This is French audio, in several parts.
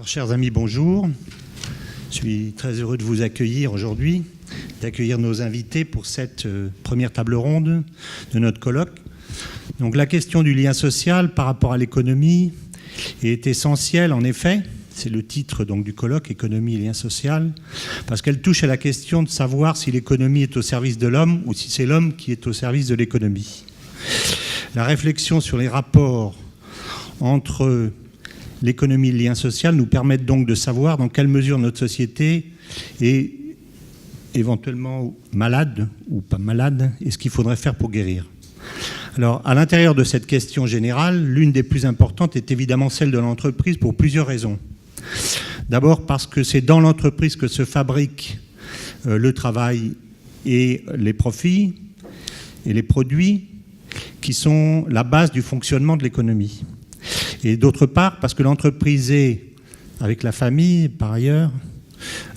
Alors, chers amis, bonjour. Je suis très heureux de vous accueillir aujourd'hui, d'accueillir nos invités pour cette première table ronde de notre colloque. Donc, la question du lien social par rapport à l'économie est essentielle, en effet. C'est le titre donc, du colloque, économie et lien social, parce qu'elle touche à la question de savoir si l'économie est au service de l'homme ou si c'est l'homme qui est au service de l'économie. La réflexion sur les rapports entre l'économie et le lien social nous permettent donc de savoir dans quelle mesure notre société est éventuellement malade ou pas malade et ce qu'il faudrait faire pour guérir. Alors, à l'intérieur de cette question générale, l'une des plus importantes est évidemment celle de l'entreprise pour plusieurs raisons. D'abord parce que c'est dans l'entreprise que se fabrique le travail et les profits et les produits qui sont la base du fonctionnement de l'économie. Et d'autre part, parce que l'entreprise est, avec la famille par ailleurs,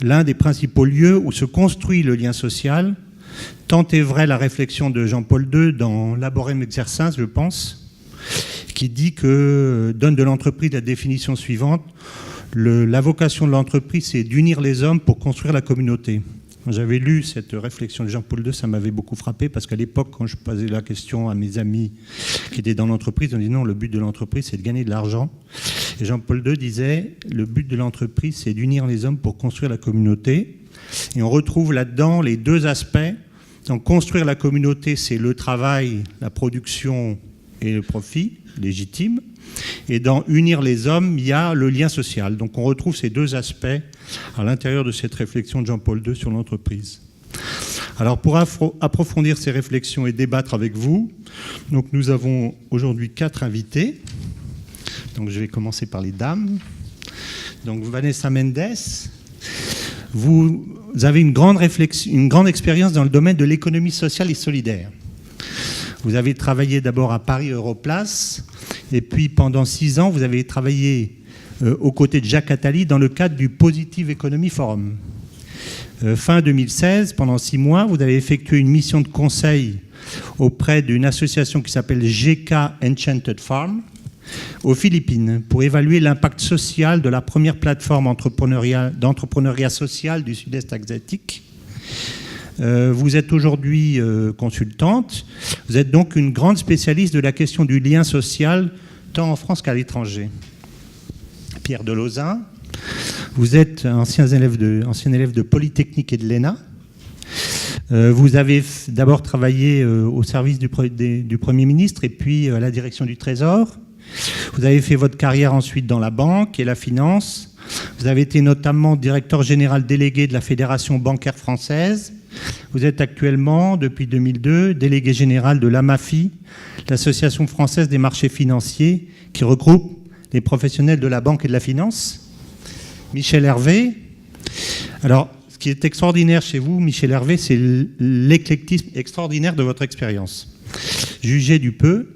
l'un des principaux lieux où se construit le lien social. Tant est vrai la réflexion de Jean-Paul II dans Laborem Exercens, je pense, qui dit que donne de l'entreprise la définition suivante. La vocation de l'entreprise, c'est d'unir les hommes pour construire la communauté. J'avais lu cette réflexion de Jean-Paul II, ça m'avait beaucoup frappé, parce qu'à l'époque, quand je posais la question à mes amis qui étaient dans l'entreprise, on disait non, le but de l'entreprise, c'est de gagner de l'argent. Et Jean-Paul II disait, le but de l'entreprise, c'est d'unir les hommes pour construire la communauté. Et on retrouve là-dedans les deux aspects. Donc construire la communauté, c'est le travail, la production et le profit légitime. Et dans unir les hommes, il y a le lien social. Donc on retrouve ces deux aspects à l'intérieur de cette réflexion de Jean-Paul II sur l'entreprise. Alors pour approfondir ces réflexions et débattre avec vous, donc nous avons aujourd'hui 4 invités. Donc je vais commencer par les dames. Donc Vanessa Mendes, vous avez une grande expérience dans le domaine de l'économie sociale et solidaire. Vous avez travaillé d'abord à Paris Europlace, et puis pendant 6 ans, vous avez travaillé aux côtés de Jacques Attali dans le cadre du Positive Economy Forum. Fin 2016, pendant 6 mois, vous avez effectué une mission de conseil auprès d'une association qui s'appelle GK Enchanted Farm aux Philippines pour évaluer l'impact social de la première plateforme d'entrepreneuriat social du Sud-Est asiatique. Vous êtes aujourd'hui consultante. Vous êtes donc une grande spécialiste de la question du lien social, tant en France qu'à l'étranger. Pierre Delozin, vous êtes ancien élève de Polytechnique et de l'ENA. Vous avez d'abord travaillé au service du Premier ministre et puis à la direction du Trésor. Vous avez fait votre carrière ensuite dans la banque et la finance. Vous avez été notamment directeur général délégué de la Fédération bancaire française. Vous êtes actuellement, depuis 2002, délégué général de l'AMAFI, l'Association française des marchés financiers, qui regroupe les professionnels de la banque et de la finance. Michel Hervé. Alors, ce qui est extraordinaire chez vous, Michel Hervé, c'est l'éclectisme extraordinaire de votre expérience. Jugez du peu.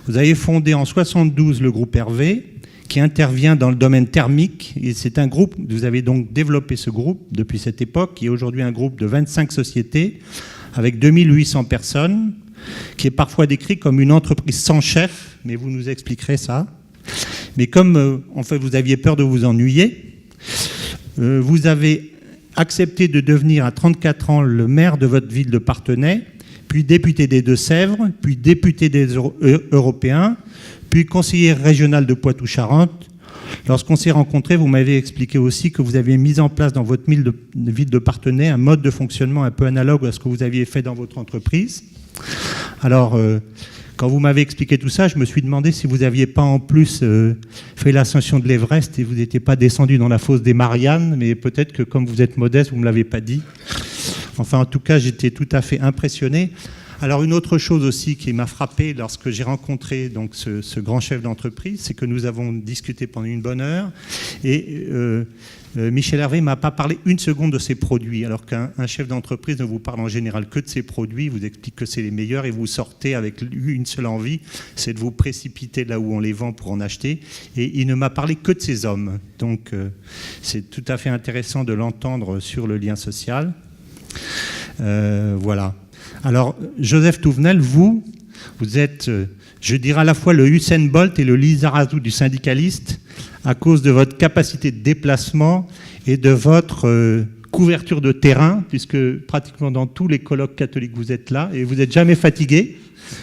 Vous avez fondé en 1972 le groupe Hervé, qui intervient dans le domaine thermique. Et c'est un groupe, vous avez donc développé ce groupe depuis cette époque, qui est aujourd'hui un groupe de 25 sociétés, avec 2800 personnes, qui est parfois décrit comme une entreprise sans chef, mais vous nous expliquerez ça. Mais comme, en fait, vous aviez peur de vous ennuyer, vous avez accepté de devenir à 34 ans le maire de votre ville de Parthenay, puis député des Deux-Sèvres, puis député des Européens, puis conseiller régional de Poitou-Charentes. Lorsqu'on s'est rencontrés, vous m'avez expliqué aussi que vous aviez mis en place dans votre ville de Parthenay un mode de fonctionnement un peu analogue à ce que vous aviez fait dans votre entreprise. Alors, quand vous m'avez expliqué tout ça, je me suis demandé si vous n'aviez pas en plus fait l'ascension de l'Everest et vous n'étiez pas descendu dans la fosse des Mariannes, mais peut-être que comme vous êtes modeste, vous ne me l'avez pas dit. Enfin, en tout cas, j'étais tout à fait impressionné. Alors, une autre chose aussi qui m'a frappé lorsque j'ai rencontré donc, ce grand chef d'entreprise, c'est que nous avons discuté pendant une bonne heure et Michel Hervé ne m'a pas parlé une seconde de ses produits, alors qu'un chef d'entreprise ne vous parle en général que de ses produits, vous explique que c'est les meilleurs et vous sortez avec une seule envie, c'est de vous précipiter là où on les vend pour en acheter. Et il ne m'a parlé que de ses hommes. Donc, c'est tout à fait intéressant de l'entendre sur le lien social. Voilà. Alors, Joseph Touvenel, vous êtes je dirais à la fois le Usain Bolt et le Lizarazu du syndicaliste à cause de votre capacité de déplacement et de votre couverture de terrain, puisque pratiquement dans tous les colloques catholiques vous êtes là et vous n'êtes jamais fatigué.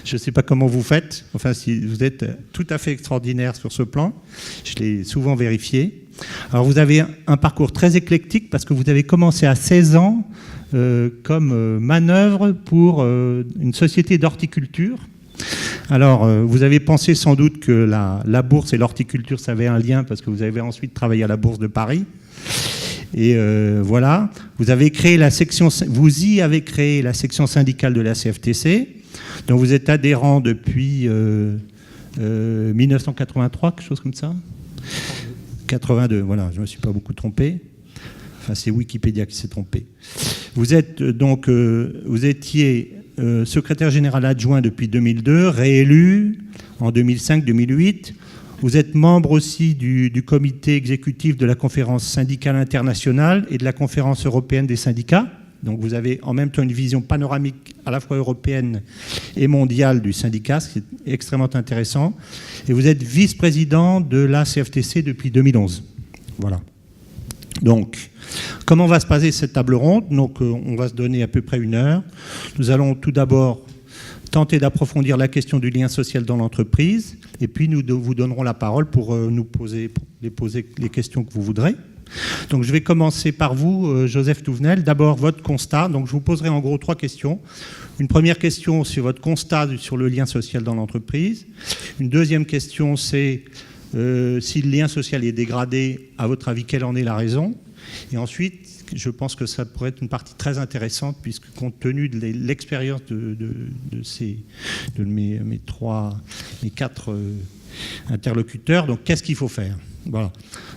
Je ne sais pas comment vous faites, enfin si vous êtes tout à fait extraordinaire sur ce plan, je l'ai souvent vérifié. Alors vous avez un parcours très éclectique parce que vous avez commencé à 16 ans comme manœuvre pour une société d'horticulture. Alors vous avez pensé sans doute que la bourse et l'horticulture ça avait un lien parce que vous avez ensuite travaillé à la Bourse de Paris. Et voilà, vous y avez créé la section syndicale de la CFTC. Donc vous êtes adhérent depuis 1983, quelque chose comme ça 82, voilà, je ne me suis pas beaucoup trompé. Enfin, c'est Wikipédia qui s'est trompé. Vous êtes donc, vous étiez secrétaire général adjoint depuis 2002, réélu en 2005-2008. Vous êtes membre aussi du comité exécutif de la conférence syndicale internationale et de la conférence européenne des syndicats. Donc vous avez en même temps une vision panoramique à la fois européenne et mondiale du syndicat, ce qui est extrêmement intéressant. Et vous êtes vice-président de la CFTC depuis 2011. Voilà. Donc, comment va se passer cette table ronde ? Donc, on va se donner à peu près 1 heure. Nous allons tout d'abord tenter d'approfondir la question du lien social dans l'entreprise, et puis nous vous donnerons la parole pour nous poser les questions que vous voudrez. Donc je vais commencer par vous, Joseph Touvenel. D'abord, votre constat. Donc je vous poserai en gros 3 questions. Une première question, c'est votre constat sur le lien social dans l'entreprise. Une deuxième question, c'est si le lien social est dégradé, à votre avis, quelle en est la raison ? Et ensuite, je pense que ça pourrait être une partie très intéressante, puisque compte tenu de l'expérience de mes 4 interlocuteurs, donc qu'est-ce qu'il faut faire ? Voilà.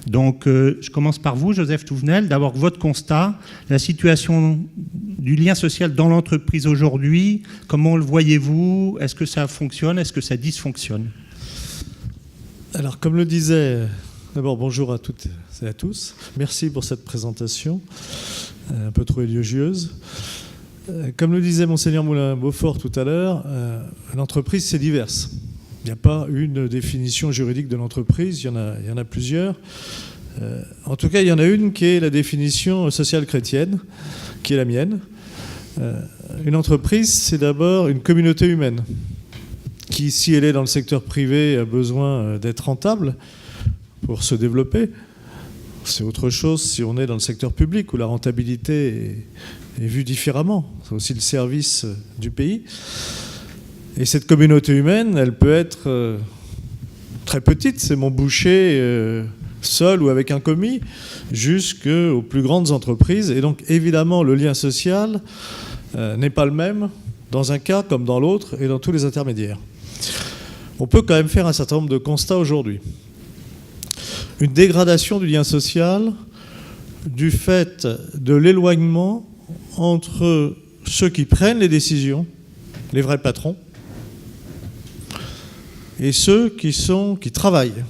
Donc, je commence par vous, Joseph Touvenel. D'abord, votre constat, la situation du lien social dans l'entreprise aujourd'hui, comment le voyez-vous ? Est-ce que ça fonctionne ? Est-ce que ça dysfonctionne ? Alors, comme le disait... D'abord, bonjour à toutes et à tous. Merci pour cette présentation, un peu trop élogieuse. Comme le disait Monseigneur Moulin-Beaufort tout à l'heure, l'entreprise, c'est divers. Il n'y a pas une définition juridique de l'entreprise, il y en a plusieurs. En tout cas, il y en a une qui est la définition sociale chrétienne, qui est la mienne. Une entreprise, c'est d'abord une communauté humaine, qui, si elle est dans le secteur privé, a besoin d'être rentable pour se développer. C'est autre chose si on est dans le secteur public, où la rentabilité est vue différemment. C'est aussi le service du pays. Et cette communauté humaine, elle peut être très petite, c'est mon boucher seul ou avec un commis, jusqu'aux plus grandes entreprises. Et donc, évidemment, le lien social n'est pas le même dans un cas comme dans l'autre et dans tous les intermédiaires. On peut quand même faire un certain nombre de constats aujourd'hui. Une dégradation du lien social du fait de l'éloignement entre ceux qui prennent les décisions, les vrais patrons, et ceux qui travaillent.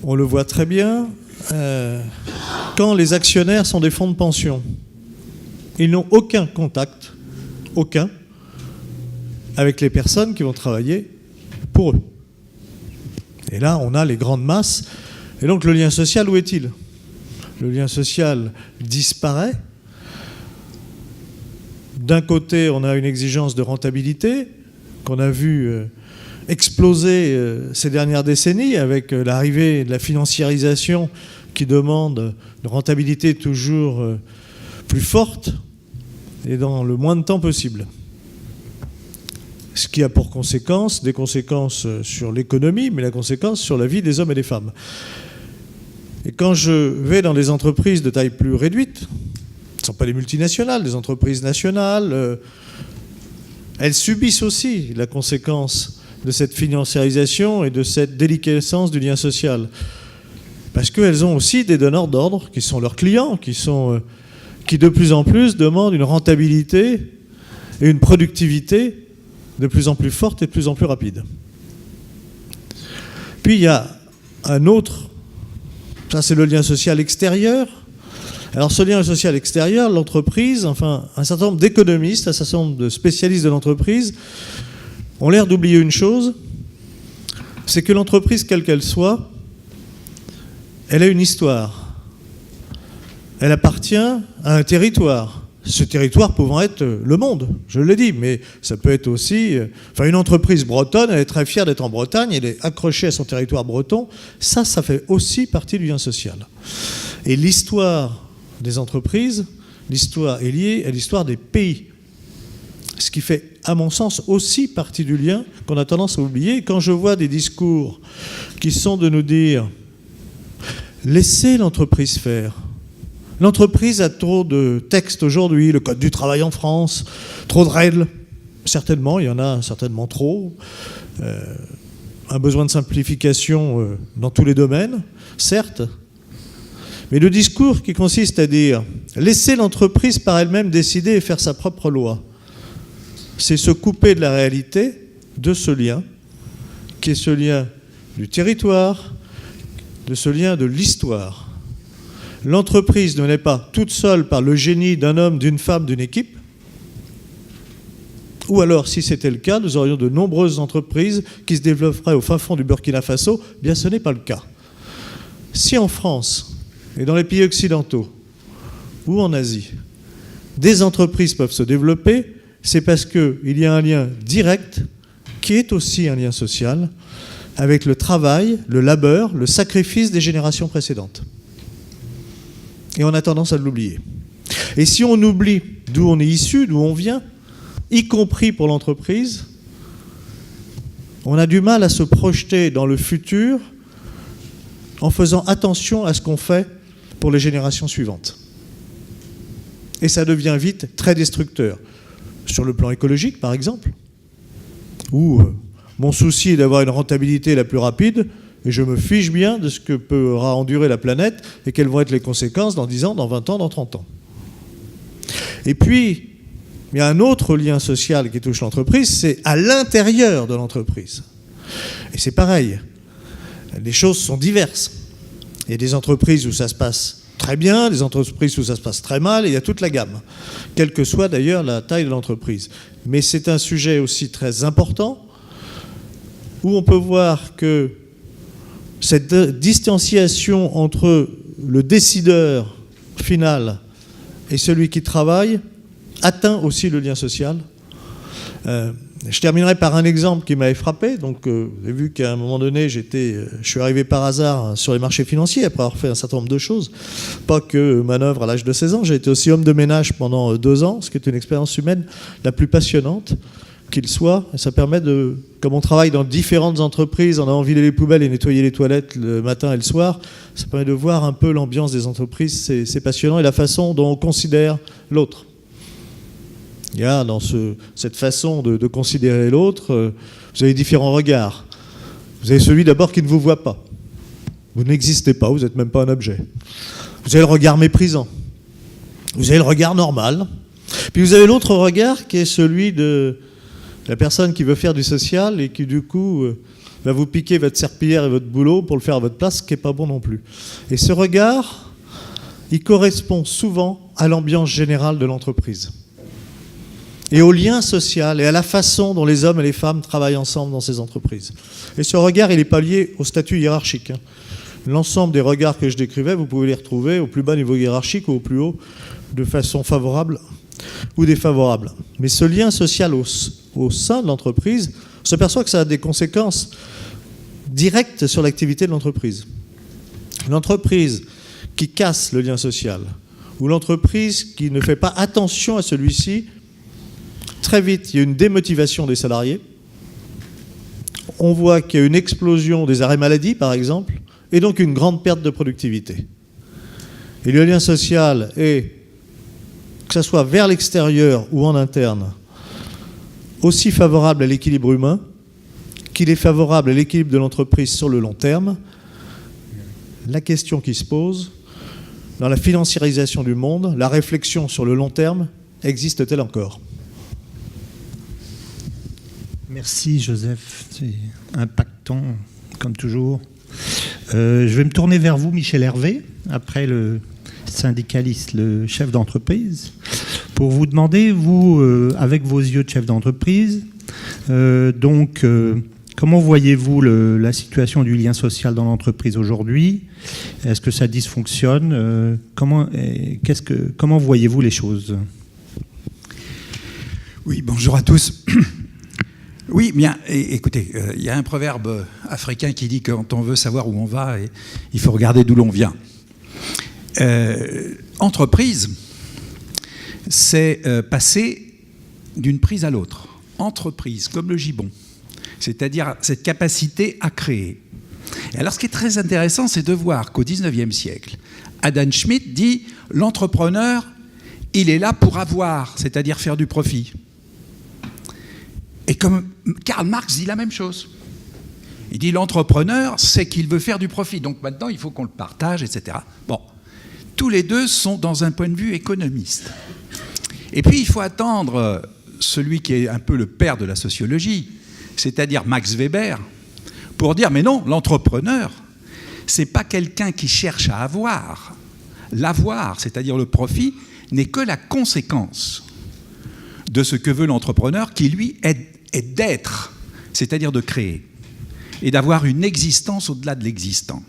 On le voit très bien quand les actionnaires sont des fonds de pension. Ils n'ont aucun contact, aucun, avec les personnes qui vont travailler pour eux. Et là, on a les grandes masses. Et donc, le lien social, où est-il ? Le lien social disparaît. D'un côté, on a une exigence de rentabilité qu'on a vu exploser ces dernières décennies avec l'arrivée de la financiarisation qui demande une rentabilité toujours plus forte et dans le moins de temps possible. Ce qui a pour conséquence des conséquences sur l'économie, mais la conséquence sur la vie des hommes et des femmes. Et quand je vais dans des entreprises de taille plus réduite, ce ne sont pas des multinationales, des entreprises nationales, elles subissent aussi la conséquence de cette financiarisation et de cette déliquescence du lien social. Parce qu'elles ont aussi des donneurs d'ordre, qui sont leurs clients, qui de plus en plus demandent une rentabilité et une productivité de plus en plus forte et de plus en plus rapide. Puis il y a un autre, ça c'est le lien social extérieur. Alors ce lien social extérieur, l'entreprise, enfin un certain nombre d'économistes, un certain nombre de spécialistes de l'entreprise ont l'air d'oublier une chose, c'est que l'entreprise, quelle qu'elle soit, elle a une histoire. Elle appartient à un territoire. Ce territoire pouvant être le monde, je le dis, mais ça peut être aussi... une entreprise bretonne, elle est très fière d'être en Bretagne, elle est accrochée à son territoire breton. Ça fait aussi partie du lien social. Et l'histoire des entreprises, l'histoire est liée à l'histoire des pays. Ce qui fait, à mon sens, aussi partie du lien qu'on a tendance à oublier. Quand je vois des discours qui sont de nous dire « laissez l'entreprise faire ». L'entreprise a trop de textes aujourd'hui, le code du travail en France, trop de règles. Certainement, il y en a certainement trop. Un besoin de simplification dans tous les domaines, certes. Mais le discours qui consiste à dire « laissez l'entreprise par elle-même décider et faire sa propre loi », c'est se couper de la réalité, de ce lien, qui est ce lien du territoire, de ce lien de l'histoire. L'entreprise ne naît pas toute seule par le génie d'un homme, d'une femme, d'une équipe. Ou alors, si c'était le cas, nous aurions de nombreuses entreprises qui se développeraient au fin fond du Burkina Faso. Bien, ce n'est pas le cas. Si en France et dans les pays occidentaux ou en Asie, des entreprises peuvent se développer, c'est parce qu'il y a un lien direct qui est aussi un lien social avec le travail, le labeur, le sacrifice des générations précédentes. Et on a tendance à l'oublier. Et si on oublie d'où on est issu, d'où on vient, y compris pour l'entreprise, on a du mal à se projeter dans le futur en faisant attention à ce qu'on fait pour les générations suivantes. Et ça devient vite très destructeur. Sur le plan écologique, par exemple, où mon souci est d'avoir une rentabilité la plus rapide, et je me fiche bien de ce que pourra endurer la planète et quelles vont être les conséquences dans 10 ans, dans 20 ans, dans 30 ans. Et puis, il y a un autre lien social qui touche l'entreprise, c'est à l'intérieur de l'entreprise. Et c'est pareil. Les choses sont diverses. Il y a des entreprises où ça se passe très bien, des entreprises où ça se passe très mal, et il y a toute la gamme, quelle que soit d'ailleurs la taille de l'entreprise. Mais c'est un sujet aussi très important, où on peut voir que cette distanciation entre le décideur final et celui qui travaille atteint aussi le lien social. Je terminerai par un exemple qui m'avait frappé. Donc, vous avez vu qu'à un moment donné, je suis arrivé par hasard sur les marchés financiers après avoir fait un certain nombre de choses. Pas que manœuvre à l'âge de 16 ans. J'ai été aussi homme de ménage pendant 2 ans, ce qui est une expérience humaine la plus passionnante qu'il soit. Et ça permet de, comme on travaille dans différentes entreprises, en allant vider les poubelles et nettoyer les toilettes le matin et le soir, ça permet de voir un peu l'ambiance des entreprises. C'est passionnant, et la façon dont on considère l'autre. Il y a dans cette façon de considérer l'autre, vous avez différents regards. Vous avez celui d'abord qui ne vous voit pas. Vous n'existez pas, vous n'êtes même pas un objet. Vous avez le regard méprisant. Vous avez le regard normal. Puis vous avez l'autre regard qui est celui de la personne qui veut faire du social et qui du coup va vous piquer votre serpillière et votre boulot pour le faire à votre place, ce qui n'est pas bon non plus. Et ce regard, il correspond souvent à l'ambiance générale de l'entreprise. Et au lien social et à la façon dont les hommes et les femmes travaillent ensemble dans ces entreprises. Et ce regard, il n'est pas lié au statut hiérarchique. L'ensemble des regards que je décrivais, vous pouvez les retrouver au plus bas niveau hiérarchique ou au plus haut, de façon favorable ou défavorable. Mais ce lien social au sein de l'entreprise, on s'aperçoit que ça a des conséquences directes sur l'activité de l'entreprise. L'entreprise qui casse le lien social, ou l'entreprise qui ne fait pas attention à celui-ci, très vite, il y a une démotivation des salariés. On voit qu'il y a une explosion des arrêts maladie, par exemple, et donc une grande perte de productivité. Et le lien social est, que ce soit vers l'extérieur ou en interne, aussi favorable à l'équilibre humain qu'il est favorable à l'équilibre de l'entreprise sur le long terme. La question qui se pose, dans la financiarisation du monde, la réflexion sur le long terme, existe-t-elle encore ? Merci Joseph, c'est impactant comme toujours. Je vais me tourner vers vous, Michel Hervé, après le syndicaliste, le chef d'entreprise, pour pour vous demander, vous, avec vos yeux de chef d'entreprise, comment voyez-vous la situation du lien social dans l'entreprise aujourd'hui? Est-ce que ça dysfonctionne? Comment voyez-vous les choses? Oui, bonjour à tous. Oui, bien, écoutez, il y a un proverbe africain qui dit que quand on veut savoir où on va, il faut regarder d'où l'on vient. Entreprise, c'est passer d'une prise à l'autre. Entreprise, comme le gibbon, c'est-à-dire cette capacité à créer. Et alors, ce qui est très intéressant, c'est de voir qu'au XIXe siècle, Adam Smith dit « l'entrepreneur, il est là pour avoir, c'est-à-dire faire du profit ». Et comme Karl Marx dit la même chose. Il dit l'entrepreneur, c'est qu'il veut faire du profit. Donc maintenant, il faut qu'on le partage, etc. Bon, tous les deux sont dans un point de vue économiste. Et puis, il faut attendre celui qui est un peu le père de la sociologie, c'est-à-dire Max Weber, pour dire, mais non, l'entrepreneur, c'est pas quelqu'un qui cherche à avoir. L'avoir, c'est-à-dire le profit, n'est que la conséquence de ce que veut l'entrepreneur, qui lui est d'être, c'est-à-dire de créer, et d'avoir une existence au-delà de l'existant.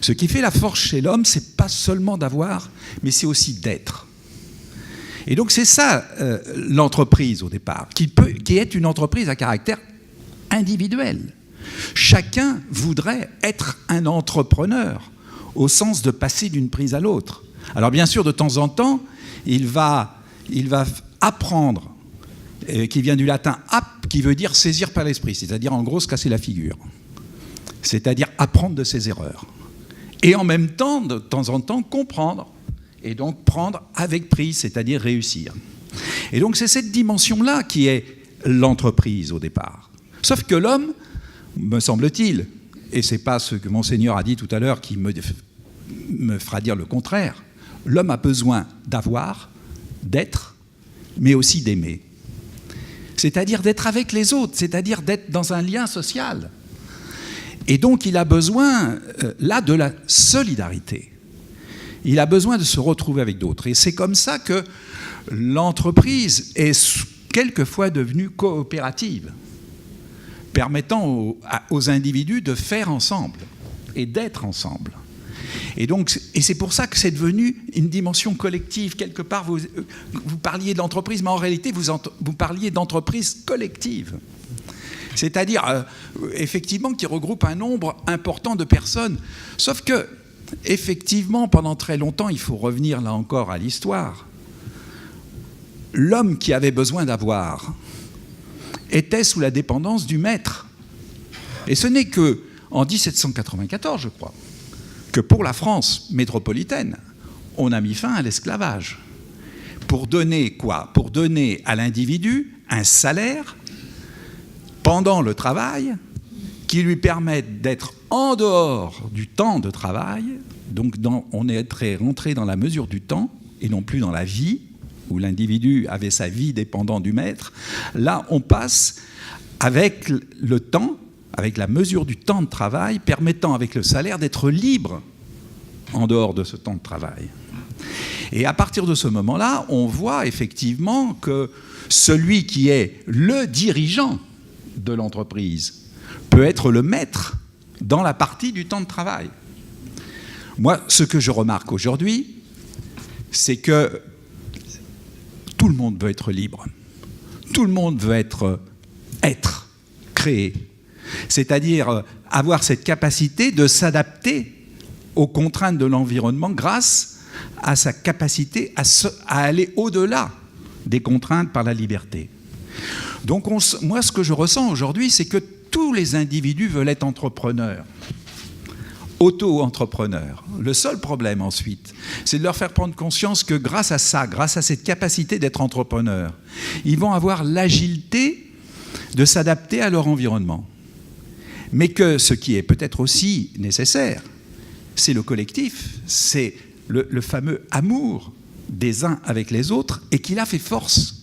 Ce qui fait la force chez l'homme, c'est pas seulement d'avoir, mais c'est aussi d'être. Et donc c'est ça l'entreprise au départ, qui est une entreprise à caractère individuel. Chacun voudrait être un entrepreneur, au sens de passer d'une prise à l'autre. Alors bien sûr, de temps en temps, il va apprendre, qui vient du latin « ap », qui veut dire saisir par l'esprit, c'est-à-dire en gros se casser la figure, c'est-à-dire apprendre de ses erreurs. Et en même temps, de temps en temps, comprendre, et donc prendre avec prise, c'est-à-dire réussir. Et donc c'est cette dimension-là qui est l'entreprise au départ. Sauf que l'homme, me semble-t-il, et ce n'est pas ce que Monseigneur a dit tout à l'heure qui me fera dire le contraire, l'homme a besoin d'avoir, d'être, mais aussi d'aimer. C'est-à-dire d'être avec les autres, c'est-à-dire d'être dans un lien social. Et donc il a besoin, là, de la solidarité. Il a besoin de se retrouver avec d'autres. Et c'est comme ça que l'entreprise est quelquefois devenue coopérative, permettant aux individus de faire ensemble et d'être ensemble. Et c'est pour ça que c'est devenu une dimension collective. Quelque part, vous parliez d'entreprise, mais en réalité, vous parliez d'entreprise collective. C'est-à-dire, effectivement, qui regroupe un nombre important de personnes. Sauf que, effectivement, pendant très longtemps, il faut revenir là encore à l'histoire, l'homme qui avait besoin d'avoir était sous la dépendance du maître. Et ce n'est qu'en 1794, je crois, que pour la France métropolitaine, on a mis fin à l'esclavage. Pour donner quoi? Pour donner à l'individu un salaire pendant le travail qui lui permette d'être en dehors du temps de travail. Donc on est rentré dans la mesure du temps et non plus dans la vie, où l'individu avait sa vie dépendant du maître. Là, on passe avec le temps, avec la mesure du temps de travail, permettant avec le salaire d'être libre en dehors de ce temps de travail. Et à partir de ce moment-là, on voit effectivement que celui qui est le dirigeant de l'entreprise peut être le maître dans la partie du temps de travail. Moi, ce que je remarque aujourd'hui, c'est que tout le monde veut être libre. Tout le monde veut être créé. C'est-à-dire avoir cette capacité de s'adapter aux contraintes de l'environnement grâce à sa capacité à aller au-delà des contraintes par la liberté. Donc moi, ce que je ressens aujourd'hui, c'est que tous les individus veulent être entrepreneurs, auto-entrepreneurs. Le seul problème ensuite, c'est de leur faire prendre conscience que grâce à ça, grâce à cette capacité d'être entrepreneurs, ils vont avoir l'agilité de s'adapter à leur environnement. Mais que ce qui est peut-être aussi nécessaire, c'est le collectif, c'est le fameux amour des uns avec les autres et qui là fait force.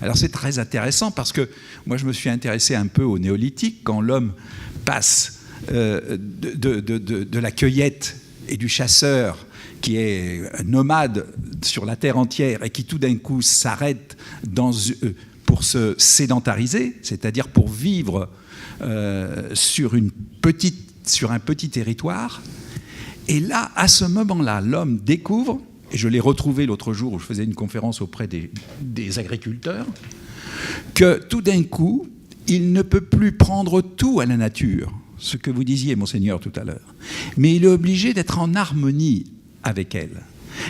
Alors c'est très intéressant parce que moi je me suis intéressé un peu au néolithique quand l'homme passe de la cueillette et du chasseur qui est nomade sur la terre entière et qui tout d'un coup s'arrêtent pour se sédentariser, c'est-à-dire pour vivre sur un petit territoire. Et là, à ce moment-là, l'homme découvre, et je l'ai retrouvé l'autre jour où je faisais une conférence auprès des agriculteurs, que tout d'un coup, il ne peut plus prendre tout à la nature, ce que vous disiez, monseigneur, tout à l'heure, mais il est obligé d'être en harmonie avec elle.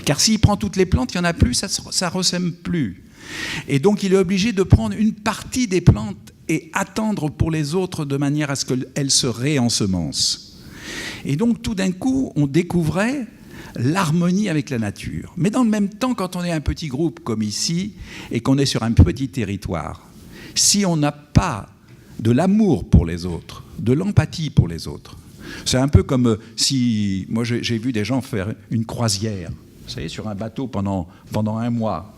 Car s'il prend toutes les plantes, il n'y en a plus, ça ne ressème plus. Et donc, il est obligé de prendre une partie des plantes et attendre pour les autres de manière à ce qu'elles se réensemencent. Et donc, tout d'un coup, on découvrait l'harmonie avec la nature. Mais dans le même temps, quand on est un petit groupe comme ici et qu'on est sur un petit territoire, si on n'a pas de l'amour pour les autres, de l'empathie pour les autres, c'est un peu comme si... Moi, j'ai vu des gens faire une croisière, vous savez, sur un bateau pendant un mois.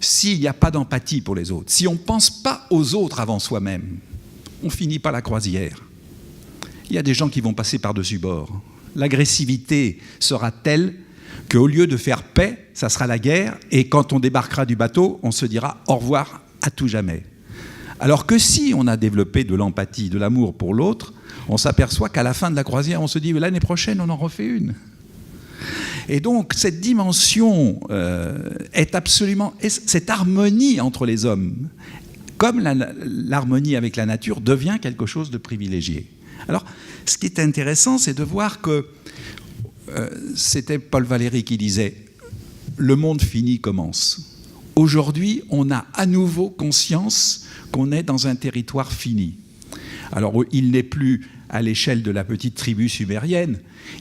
S'il n'y a pas d'empathie pour les autres, si on ne pense pas aux autres avant soi-même, on ne finit pas la croisière. Il y a des gens qui vont passer par-dessus bord. L'agressivité sera telle qu'au lieu de faire paix, ça sera la guerre, et quand on débarquera du bateau, on se dira au revoir à tout jamais. Alors que si on a développé de l'empathie, de l'amour pour l'autre, on s'aperçoit qu'à la fin de la croisière, on se dit l'année prochaine, on en refait une. Et donc, cette dimension est absolument... Cette harmonie entre les hommes, comme l'harmonie avec la nature, devient quelque chose de privilégié. Alors, ce qui est intéressant, c'est de voir que c'était Paul Valéry qui disait « Le monde fini commence ». Aujourd'hui, on a à nouveau conscience qu'on est dans un territoire fini. Alors, il n'est plus à l'échelle de la petite tribu sumérienne,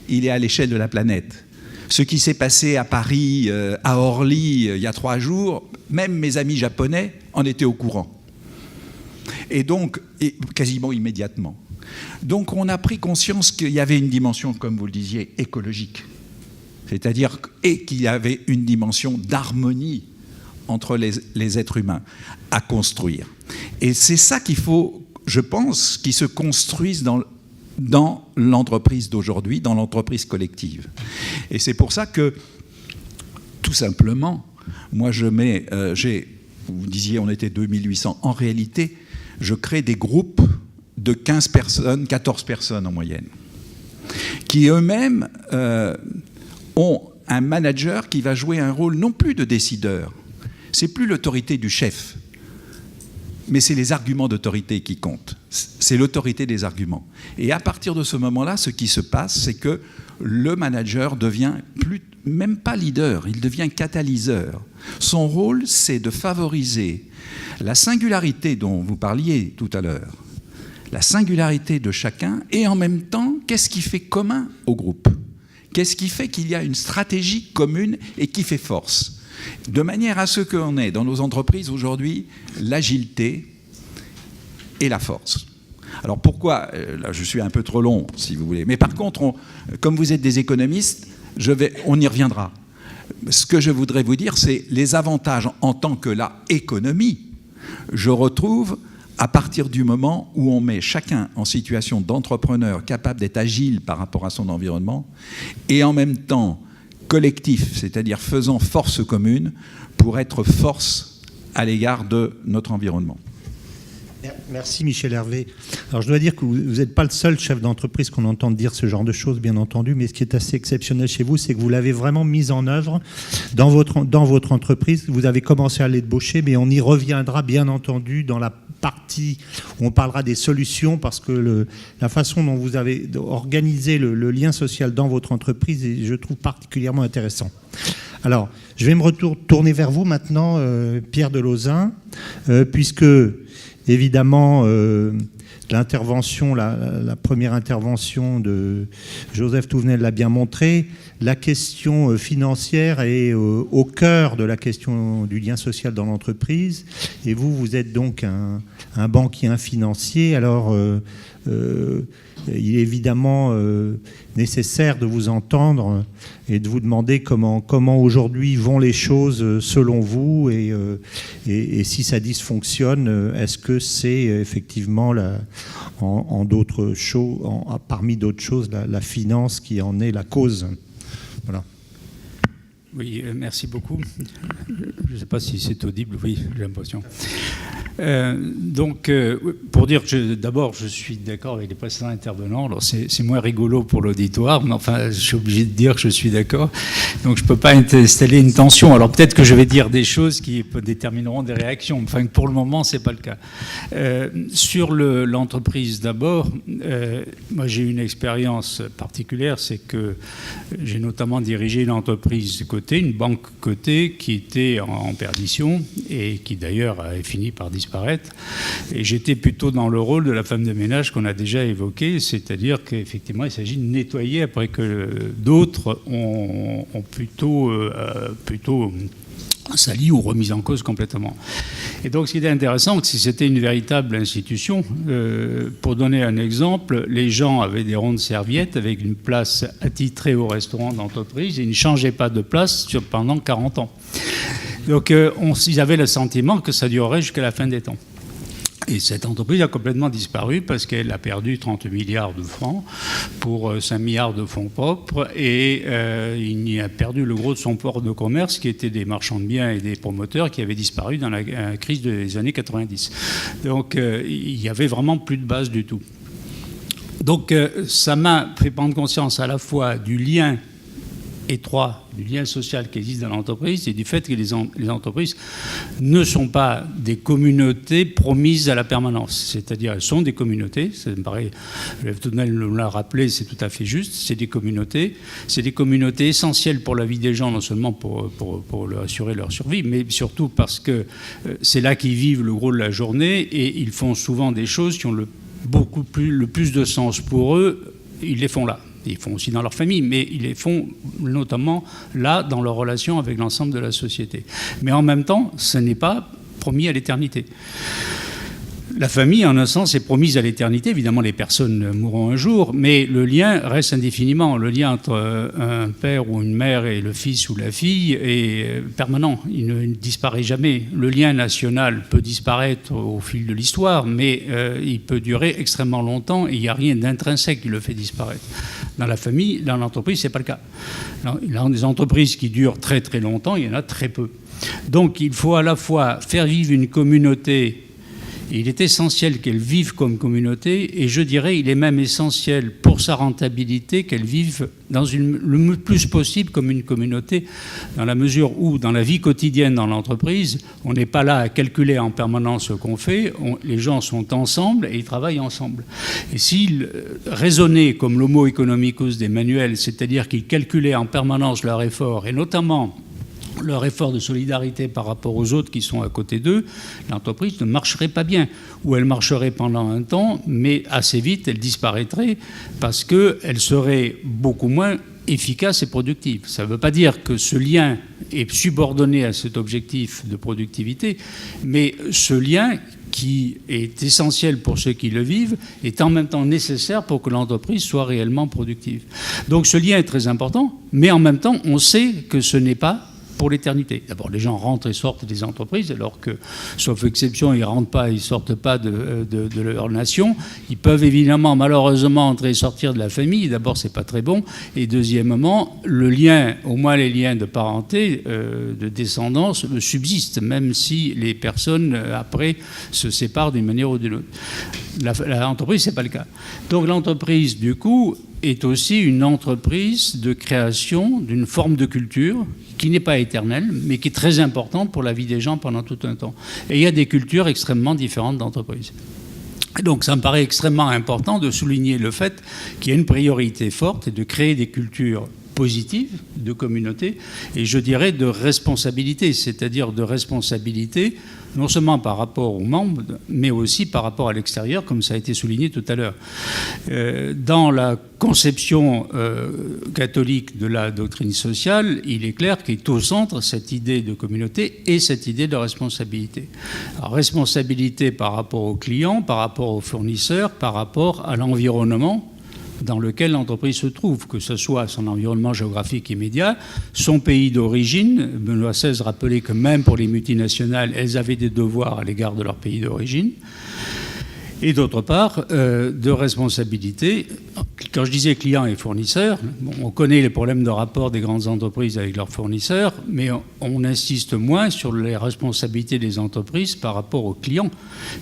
il est à l'échelle de la planète. Ce qui s'est passé à Paris, à Orly, il y a 3 jours, même mes amis japonais en étaient au courant. Et donc, quasiment immédiatement. Donc, on a pris conscience qu'il y avait une dimension, comme vous le disiez, écologique. C'est-à-dire qu'il y avait une dimension d'harmonie entre les êtres humains à construire. Et c'est ça qu'il faut, je pense, qui se construise dans l'entreprise d'aujourd'hui, dans l'entreprise collective. Et c'est pour ça que, tout simplement, moi vous disiez on était 2800, en réalité, je crée des groupes de 15 personnes, 14 personnes en moyenne, qui eux-mêmes ont un manager qui va jouer un rôle non plus de décideur, c'est plus l'autorité du chef, mais c'est les arguments d'autorité qui comptent. C'est l'autorité des arguments. Et à partir de ce moment-là, ce qui se passe, c'est que le manager devient même pas leader, il devient catalyseur. Son rôle, c'est de favoriser la singularité dont vous parliez tout à l'heure, la singularité de chacun, et en même temps, qu'est-ce qui fait commun au groupe? Qu'est-ce qui fait qu'il y a une stratégie commune et qui fait force? De manière à ce qu'on ait dans nos entreprises aujourd'hui l'agilité et la force. Alors pourquoi, là je suis un peu trop long si vous voulez, mais par contre, comme vous êtes des économistes, on y reviendra. Ce que je voudrais vous dire, c'est les avantages en tant que la économie, je retrouve à partir du moment où on met chacun en situation d'entrepreneur capable d'être agile par rapport à son environnement et en même temps collectif, c'est-à-dire faisant force commune pour être force à l'égard de notre environnement. Merci Michel Hervé. Alors je dois dire que vous n'êtes pas le seul chef d'entreprise qu'on entend dire ce genre de choses, bien entendu, mais ce qui est assez exceptionnel chez vous, c'est que vous l'avez vraiment mis en œuvre dans votre entreprise. Vous avez commencé à l'ébaucher, mais on y reviendra bien entendu dans la partie où on parlera des solutions, parce que la façon dont vous avez organisé le lien social dans votre entreprise, je trouve particulièrement intéressant. Alors, je vais me retourner vers vous maintenant, Pierre Delauzin, puisque évidemment, l'intervention, la première intervention de Joseph Touvenel l'a bien montré, la question financière est au cœur de la question du lien social dans l'entreprise. Et vous êtes donc un banquier, un financier. Alors, il est évidemment nécessaire de vous entendre et de vous demander comment aujourd'hui vont les choses selon vous et si ça dysfonctionne, est-ce que c'est effectivement parmi d'autres choses la finance qui en est la cause? Voilà. Oui, merci beaucoup. Je ne sais pas si c'est audible, oui, j'ai l'impression. Pour dire que d'abord, je suis d'accord avec les précédents intervenants. Alors, c'est moins rigolo pour l'auditoire, mais enfin, je suis obligé de dire que je suis d'accord. Donc, je ne peux pas installer une tension. Alors, peut-être que je vais dire des choses qui détermineront des réactions. Enfin, pour le moment, ce n'est pas le cas. Sur l'entreprise, d'abord, moi, j'ai une expérience particulière. C'est que j'ai notamment dirigé une entreprise cotée, une banque cotée, qui était en perdition et qui, d'ailleurs, a fini par disparaître. Et j'étais plutôt dans le rôle de la femme de ménage qu'on a déjà évoqué, c'est-à-dire qu'effectivement, il s'agit de nettoyer après que d'autres ont plutôt sali ou remis en cause complètement. Et donc, ce qui était intéressant, c'est que c'était une véritable institution. Pour donner un exemple, les gens avaient des rondes serviettes avec une place attitrée au restaurant d'entreprise et ils ne changeaient pas de place pendant 40 ans. Donc, ils avaient le sentiment que ça durerait jusqu'à la fin des temps. Et cette entreprise a complètement disparu parce qu'elle a perdu 30 milliards de francs pour 5 milliards de fonds propres et il y a perdu le gros de son port de commerce qui était des marchands de biens et des promoteurs qui avaient disparu dans la crise des années 90. Donc il n'y avait vraiment plus de base du tout. Donc ça m'a fait prendre conscience à la fois du lien étroit, du lien social qui existe dans l'entreprise et du fait que les entreprises ne sont pas des communautés promises à la permanence. C'est-à-dire, elles sont des communautés, ça me paraît, tout de même l'a rappelé, c'est tout à fait juste, c'est des communautés essentielles pour la vie des gens, non seulement pour leur assurer leur survie, mais surtout parce que c'est là qu'ils vivent le gros de la journée et ils font souvent des choses qui ont le plus de sens pour eux, ils les font là. Ils font aussi dans leur famille, mais ils les font notamment là, dans leur relation avec l'ensemble de la société. Mais en même temps, ce n'est pas promis à l'éternité. La famille, en un sens, est promise à l'éternité. Évidemment, les personnes mourront un jour, mais le lien reste indéfiniment. Le lien entre un père ou une mère et le fils ou la fille est permanent. Il ne disparaît jamais. Le lien national peut disparaître au fil de l'histoire, mais il peut durer extrêmement longtemps et il n'y a rien d'intrinsèque qui le fait disparaître. Dans la famille, dans l'entreprise, ce n'est pas le cas. Dans des entreprises qui durent très très longtemps, il y en a très peu. Donc, il faut à la fois faire vivre une communauté. Il est essentiel qu'elle vive comme communauté et je dirais il est même essentiel pour sa rentabilité qu'elle vive le plus possible comme une communauté dans la mesure où dans la vie quotidienne dans l'entreprise, on n'est pas là à calculer en permanence ce qu'on fait, les gens sont ensemble et ils travaillent ensemble. Et s'ils raisonnaient comme l'homo economicus d'Emmanuel, c'est-à-dire qu'ils calculaient en permanence leur effort et notamment leur effort de solidarité par rapport aux autres qui sont à côté d'eux, l'entreprise ne marcherait pas bien. Ou elle marcherait pendant un temps, mais assez vite, elle disparaîtrait parce qu'elle serait beaucoup moins efficace et productive. Ça ne veut pas dire que ce lien est subordonné à cet objectif de productivité, mais ce lien qui est essentiel pour ceux qui le vivent, est en même temps nécessaire pour que l'entreprise soit réellement productive. Donc ce lien est très important, mais en même temps, on sait que ce n'est pas pour l'éternité. D'abord, les gens rentrent et sortent des entreprises, alors que, sauf exception, ils ne rentrent pas, ils ne sortent pas de leur nation. Ils peuvent évidemment, malheureusement, entrer et sortir de la famille. D'abord, ce n'est pas très bon. Et deuxièmement, le lien, au moins les liens de parenté, de descendance, subsistent, même si les personnes, après, se séparent d'une manière ou d'une autre. L'entreprise, ce n'est pas le cas. Donc l'entreprise, du coup, est aussi une entreprise de création d'une forme de culture qui n'est pas éternelle, mais qui est très importante pour la vie des gens pendant tout un temps. Et il y a des cultures extrêmement différentes d'entreprises. Donc ça me paraît extrêmement important de souligner le fait qu'il y a une priorité forte et de créer des cultures positives de communauté et je dirais de responsabilité, c'est-à-dire de responsabilité non seulement par rapport aux membres, mais aussi par rapport à l'extérieur, comme ça a été souligné tout à l'heure. Dans la conception catholique de la doctrine sociale, il est clair qu'il est au centre cette idée de communauté et cette idée de responsabilité. Alors, responsabilité par rapport aux clients, par rapport aux fournisseurs, par rapport à l'environnement dans lequel l'entreprise se trouve, que ce soit son environnement géographique immédiat, son pays d'origine. Benoît XVI rappelait que même pour les multinationales, elles avaient des devoirs à l'égard de leur pays d'origine. Et d'autre part, de responsabilité. Quand je disais clients et fournisseurs, bon, on connaît les problèmes de rapport des grandes entreprises avec leurs fournisseurs, mais on insiste moins sur les responsabilités des entreprises par rapport aux clients.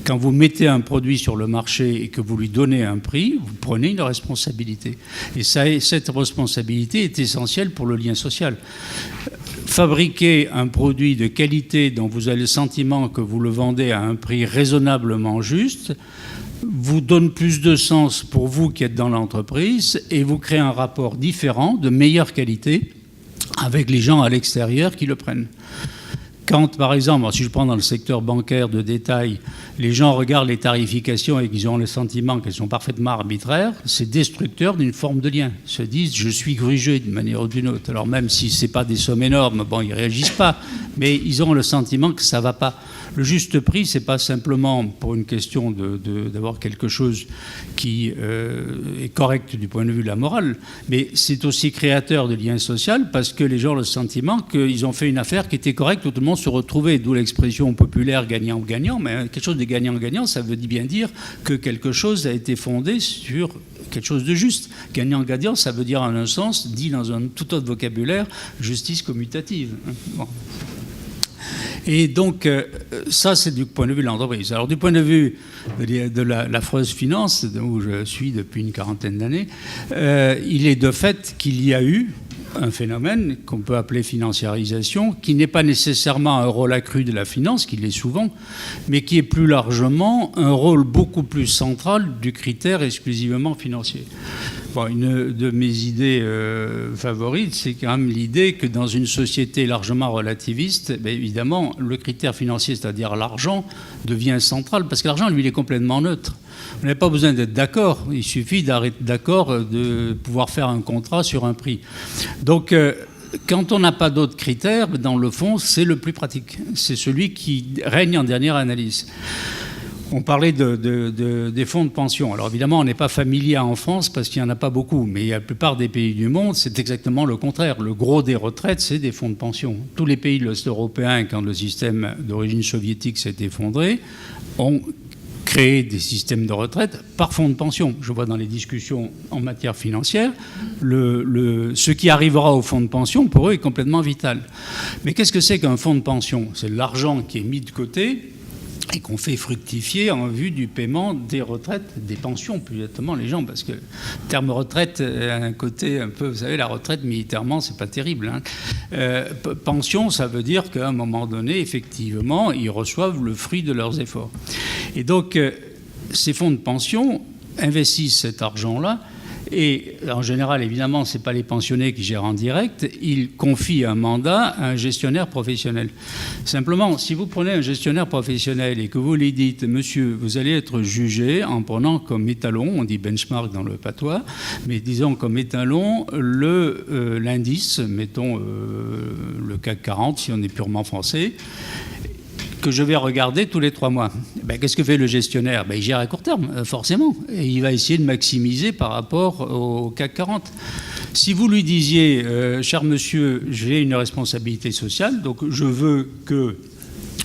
Quand vous mettez un produit sur le marché et que vous lui donnez un prix, vous prenez une responsabilité. Et cette responsabilité est essentielle pour le lien social. Fabriquer un produit de qualité dont vous avez le sentiment que vous le vendez à un prix raisonnablement juste vous donne plus de sens pour vous qui êtes dans l'entreprise et vous crée un rapport différent, de meilleure qualité, avec les gens à l'extérieur qui le prennent. Quand, par exemple, si je prends dans le secteur bancaire de détail, les gens regardent les tarifications et qu'ils ont le sentiment qu'elles sont parfaitement arbitraires, c'est destructeur d'une forme de lien. Ils se disent « je suis grugé d'une manière ou d'une autre ». Alors même si ce n'est pas des sommes énormes, bon, ils ne réagissent pas, mais ils ont le sentiment que ça ne va pas. Le juste prix, ce n'est pas simplement pour une question d'avoir quelque chose qui est correct du point de vue de la morale, mais c'est aussi créateur de liens sociaux parce que les gens ont le sentiment qu'ils ont fait une affaire qui était correcte où tout le monde se retrouvait, d'où l'expression populaire gagnant-gagnant, mais quelque chose de gagnant-gagnant, ça veut bien dire que quelque chose a été fondé sur quelque chose de juste. Gagnant-gagnant, ça veut dire en un sens, dit dans un tout autre vocabulaire, justice commutative. Bon. Et donc, ça, c'est du point de vue de l'entreprise. Alors, du point de vue de l'affreuse finance, où je suis depuis une quarantaine d'années, il est de fait qu'il y a eu un phénomène qu'on peut appeler financiarisation, qui n'est pas nécessairement un rôle accru de la finance, qui l'est souvent, mais qui est plus largement un rôle beaucoup plus central du critère exclusivement financier. Bon, une de mes idées favorites, c'est quand même l'idée que dans une société largement relativiste, évidemment, le critère financier, c'est-à-dire l'argent, devient central, parce que l'argent, lui, il est complètement neutre. Vous n'avez pas besoin d'être d'accord, il suffit d'être d'accord, de pouvoir faire un contrat sur un prix. Donc, quand on n'a pas d'autres critères, dans le fond, c'est le plus pratique. C'est celui qui règne en dernière analyse. On parlait des fonds de pension. Alors évidemment, on n'est pas familier en France parce qu'il n'y en a pas beaucoup, mais la plupart des pays du monde, c'est exactement le contraire. Le gros des retraites, c'est des fonds de pension. Tous les pays de l'Est européen, quand le système d'origine soviétique s'est effondré, ont créé des systèmes de retraite par fonds de pension. Je vois dans les discussions en matière financière, ce qui arrivera au fonds de pension, pour eux, est complètement vital. Mais qu'est-ce que c'est qu'un fonds de pension ? C'est de l'argent qui est mis de côté et qu'on fait fructifier en vue du paiement des retraites, des pensions, plus exactement les gens, parce que le terme retraite a un côté un peu, vous savez, la retraite militairement, c'est pas terrible. Pension, ça veut dire qu'à un moment donné, effectivement, ils reçoivent le fruit de leurs efforts. Et donc, ces fonds de pension investissent cet argent-là. Et en général, évidemment, ce n'est pas les pensionnés qui gèrent en direct, ils confient un mandat à un gestionnaire professionnel. Simplement, si vous prenez un gestionnaire professionnel et que vous lui dites « Monsieur, vous allez être jugé en prenant comme étalon, on dit benchmark dans le patois, mais disons comme étalon l'indice, mettons le CAC 40 si on est purement français, que je vais regarder tous les 3 mois. » Qu'est-ce que fait le gestionnaire ? Il gère à court terme, forcément. Et il va essayer de maximiser par rapport au CAC 40. Si vous lui disiez, cher monsieur, j'ai une responsabilité sociale, donc je veux que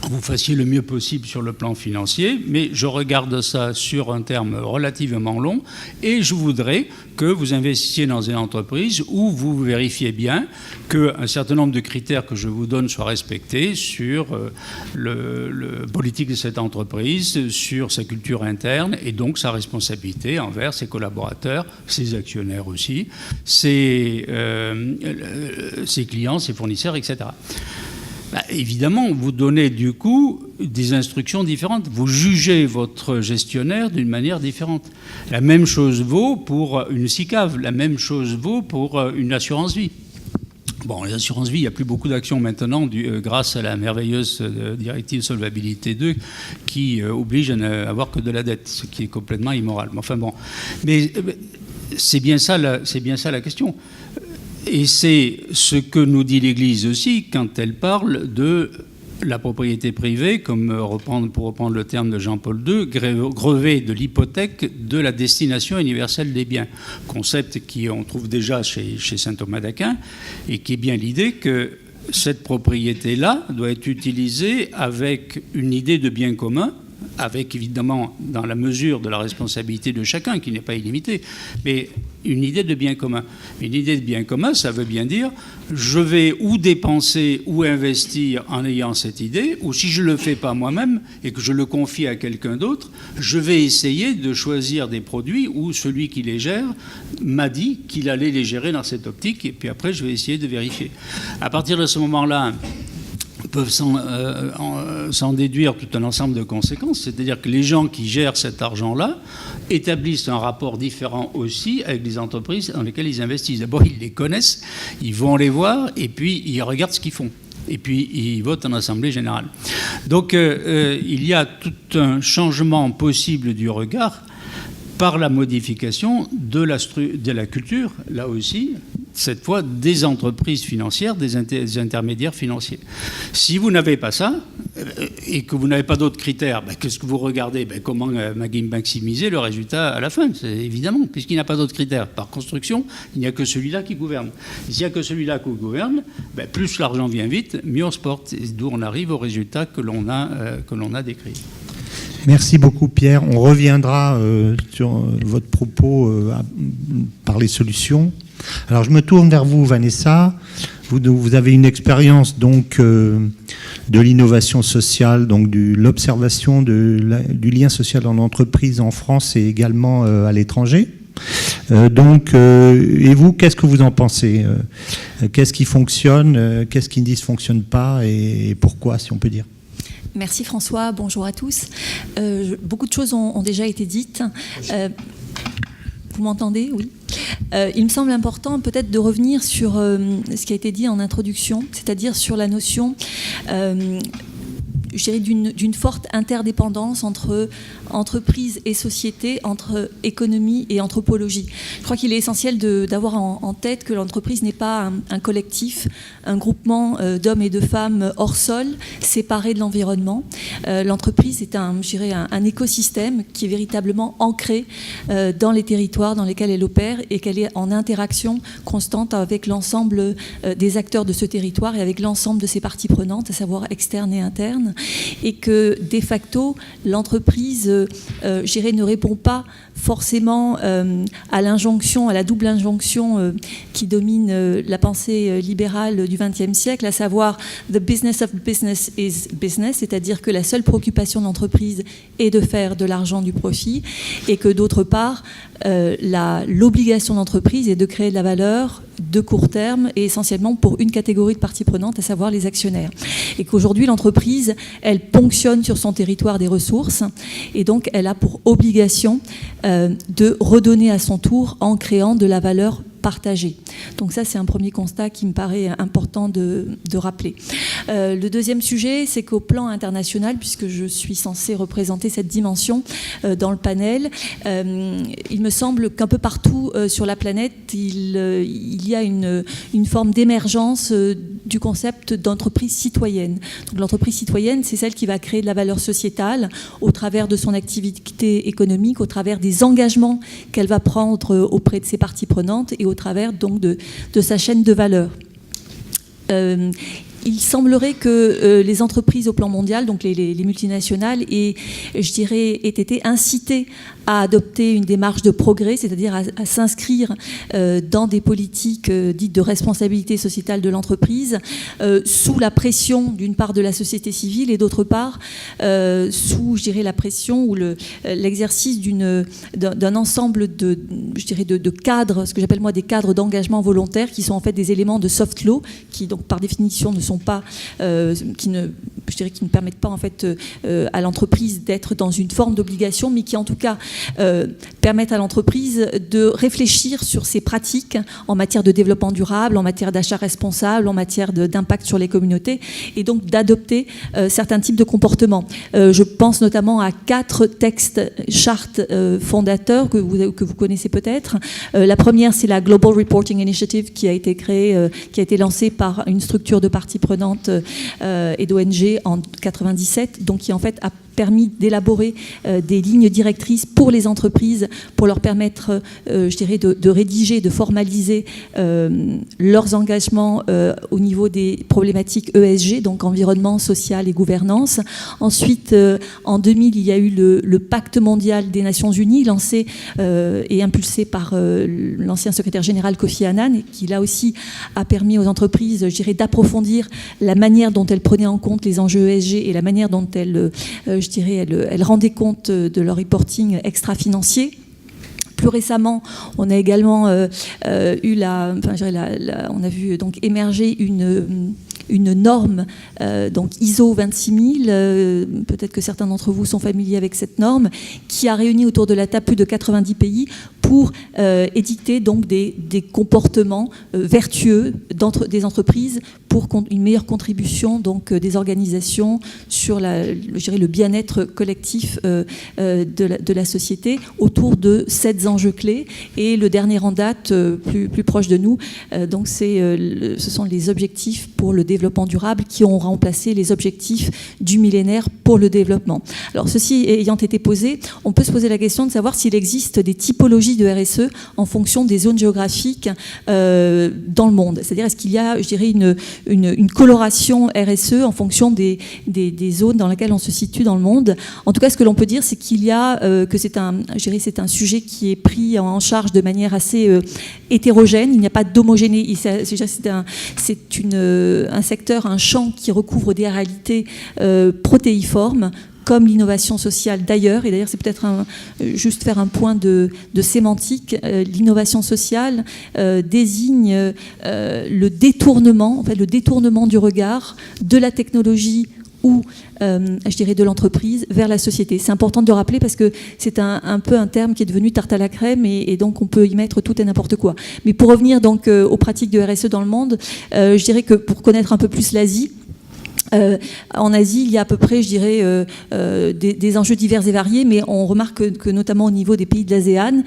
vous fassiez le mieux possible sur le plan financier, mais je regarde ça sur un terme relativement long et je voudrais que vous investissiez dans une entreprise où vous vérifiez bien qu'un certain nombre de critères que je vous donne soient respectés sur le politique de cette entreprise, sur sa culture interne et donc sa responsabilité envers ses collaborateurs, ses actionnaires aussi, ses clients, ses fournisseurs, etc. Évidemment, vous donnez du coup des instructions différentes. Vous jugez votre gestionnaire d'une manière différente. La même chose vaut pour une SICAV, la même chose vaut pour une assurance vie. Bon, les assurances vie, il n'y a plus beaucoup d'actions maintenant grâce à la merveilleuse directive Solvabilité 2 qui oblige à n'avoir que de la dette, ce qui est complètement immoral. Enfin bon, mais c'est bien ça la question. Et c'est ce que nous dit l'Église aussi quand elle parle de la propriété privée, pour reprendre le terme de Jean-Paul II, grever de l'hypothèque de la destination universelle des biens. Concept qu'on trouve déjà chez saint Thomas d'Aquin et qui est bien l'idée que cette propriété-là doit être utilisée avec une idée de bien commun avec évidemment dans la mesure de la responsabilité de chacun, qui n'est pas illimitée, mais une idée de bien commun. Une idée de bien commun, ça veut bien dire je vais ou dépenser ou investir en ayant cette idée, ou si je ne le fais pas moi-même et que je le confie à quelqu'un d'autre, je vais essayer de choisir des produits où celui qui les gère m'a dit qu'il allait les gérer dans cette optique, et puis après je vais essayer de vérifier. À partir de ce moment-là, peuvent s'en déduire tout un ensemble de conséquences, c'est-à-dire que les gens qui gèrent cet argent-là établissent un rapport différent aussi avec les entreprises dans lesquelles ils investissent. D'abord, ils les connaissent, ils vont les voir, et puis ils regardent ce qu'ils font. Et puis, ils votent en Assemblée générale. Donc, il y a tout un changement possible du regard par la modification de la culture, là aussi, cette fois des entreprises financières, des intermédiaires financiers. Si vous n'avez pas ça, et que vous n'avez pas d'autres critères, qu'est-ce que vous regardez? Comment maximiser le résultat à la fin? C'est évidemment, puisqu'il n'y a pas d'autres critères. Par construction, il n'y a que celui-là qui gouverne. S'il n'y a que celui-là qui gouverne, plus l'argent vient vite, mieux on se porte. D'où on arrive au résultat que l'on a décrit. Merci beaucoup Pierre. On reviendra sur votre propos par les solutions. Alors je me tourne vers vous Vanessa. Vous avez une expérience donc de l'innovation sociale, donc de l'observation du lien social en entreprise en France et également à l'étranger. Et vous, qu'est-ce que vous en pensez? Qu'est-ce qui fonctionne? Qu'est-ce qui ne dysfonctionne pas et pourquoi, si on peut dire? Merci François, bonjour à tous. Beaucoup de choses ont déjà été dites. Vous m'entendez? Oui. Il me semble important peut-être de revenir sur ce qui a été dit en introduction, c'est-à-dire sur la notion je dirais d'une forte interdépendance entre entreprise et société, entre économie et anthropologie. Je crois qu'il est essentiel d'avoir en tête que l'entreprise n'est pas un collectif, un groupement d'hommes et de femmes hors sol, séparés de l'environnement. L'entreprise est un écosystème qui est véritablement ancré dans les territoires dans lesquels elle opère et qu'elle est en interaction constante avec l'ensemble des acteurs de ce territoire et avec l'ensemble de ses parties prenantes, à savoir externes et internes, et que de facto l'entreprise ne répond pas forcément à l'injonction, à la double injonction qui domine la pensée libérale du XXe siècle, à savoir « the business of business is business », c'est-à-dire que la seule préoccupation de l'entreprise est de faire de l'argent, du profit, et que d'autre part, l'obligation d'entreprise est de créer de la valeur de court terme et essentiellement pour une catégorie de parties prenantes, à savoir les actionnaires. Et qu'aujourd'hui, l'entreprise, elle ponctionne sur son territoire des ressources et donc elle a pour obligation de redonner à son tour en créant de la valeur partagée. Donc ça, c'est un premier constat qui me paraît important de rappeler. Le deuxième sujet, c'est qu'au plan international, puisque je suis censée représenter cette dimension dans le panel, il me semble qu'un peu partout sur la planète, il y a une forme d'émergence du concept d'entreprise citoyenne. Donc l'entreprise citoyenne, c'est celle qui va créer de la valeur sociétale au travers de son activité économique, au travers des engagements qu'elle va prendre auprès de ses parties prenantes et au travers donc de sa chaîne de valeur. Il semblerait que les entreprises au plan mondial, donc les multinationales, aient été incitées à adopter une démarche de progrès, c'est-à-dire à s'inscrire dans des politiques dites de responsabilité sociétale de l'entreprise, sous la pression d'une part de la société civile et d'autre part sous, la pression ou l'exercice d'un ensemble de cadres, ce que j'appelle moi des cadres d'engagement volontaire, qui sont en fait des éléments de soft law, qui donc par définition ne sont pas, qui ne permettent pas en fait à l'entreprise d'être dans une forme d'obligation, mais qui en tout cas permettent à l'entreprise de réfléchir sur ses pratiques en matière de développement durable, en matière d'achat responsable, en matière d'impact sur les communautés, et donc d'adopter certains types de comportements. Je pense notamment à 4 textes, chartes fondateurs que vous connaissez peut-être. La première, c'est la Global Reporting Initiative qui a été créée, qui a été lancée par une structure de parties prenantes et d'ONG en 97, donc qui en fait a permis d'élaborer des lignes directrices pour les entreprises, pour leur permettre, je dirais, de rédiger, de formaliser leurs engagements au niveau des problématiques ESG, donc environnement, social et gouvernance. Ensuite, en 2000, il y a eu le Pacte mondial des Nations Unies, lancé et impulsé par l'ancien secrétaire général Kofi Annan, qui là aussi a permis aux entreprises, je dirais, d'approfondir la manière dont elles prenaient en compte les enjeux ESG et la manière dont elles, je dirais, elles rendaient compte de leur reporting extra-financier. Plus récemment, on a également eu on a vu donc émerger une norme, donc ISO 26000, peut-être que certains d'entre vous sont familiers avec cette norme, qui a réuni autour de la table plus de 90 pays pour édicter donc des comportements vertueux des entreprises pour une meilleure contribution donc, des organisations sur je dirais, le bien-être collectif de la société autour de 7 enjeux clés. Et le dernier en date, plus proche de nous, donc ce sont les objectifs pour le développement durable qui ont remplacé les objectifs du millénaire pour le développement. Alors ceci ayant été posé, on peut se poser la question de savoir s'il existe des typologies de RSE en fonction des zones géographiques dans le monde. C'est-à-dire est-ce qu'il y a, je dirais, une coloration RSE en fonction des zones dans lesquelles on se situe dans le monde. En tout cas, ce que l'on peut dire, c'est qu'il y a que c'est un sujet qui est pris en charge de manière assez hétérogène. Il n'y a pas d'homogénéité. C'est un secteur, un champ qui recouvre des réalités protéiformes, comme l'innovation sociale d'ailleurs. Et d'ailleurs, c'est peut-être juste faire un point de sémantique. L'innovation sociale désigne le détournement du regard de la technologie ou, je dirais, de l'entreprise vers la société. C'est important de le rappeler parce que c'est un peu un terme qui est devenu tarte à la crème et donc on peut y mettre tout et n'importe quoi. Mais pour revenir donc aux pratiques de RSE dans le monde, je dirais que pour connaître un peu plus l'Asie, en Asie, il y a à peu près, je dirais, des enjeux divers et variés, mais on remarque que notamment au niveau des pays de l'ASEAN,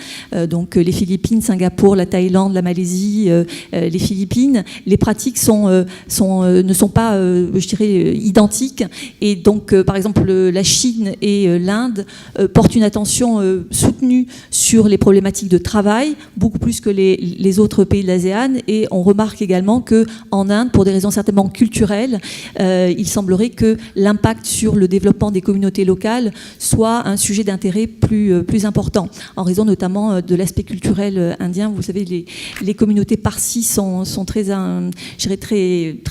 donc les Philippines, Singapour, la Thaïlande, la Malaisie, les Philippines, les pratiques ne sont pas, je dirais, identiques. Et donc, par exemple, la Chine et l'Inde portent une attention soutenue sur les problématiques de travail, beaucoup plus que les autres pays de l'ASEAN. Et on remarque également qu'en Inde, pour des raisons certainement culturelles, il semblerait que l'impact sur le développement des communautés locales soit un sujet d'intérêt plus important, en raison notamment de l'aspect culturel indien. Vous savez, les communautés Parsis sont très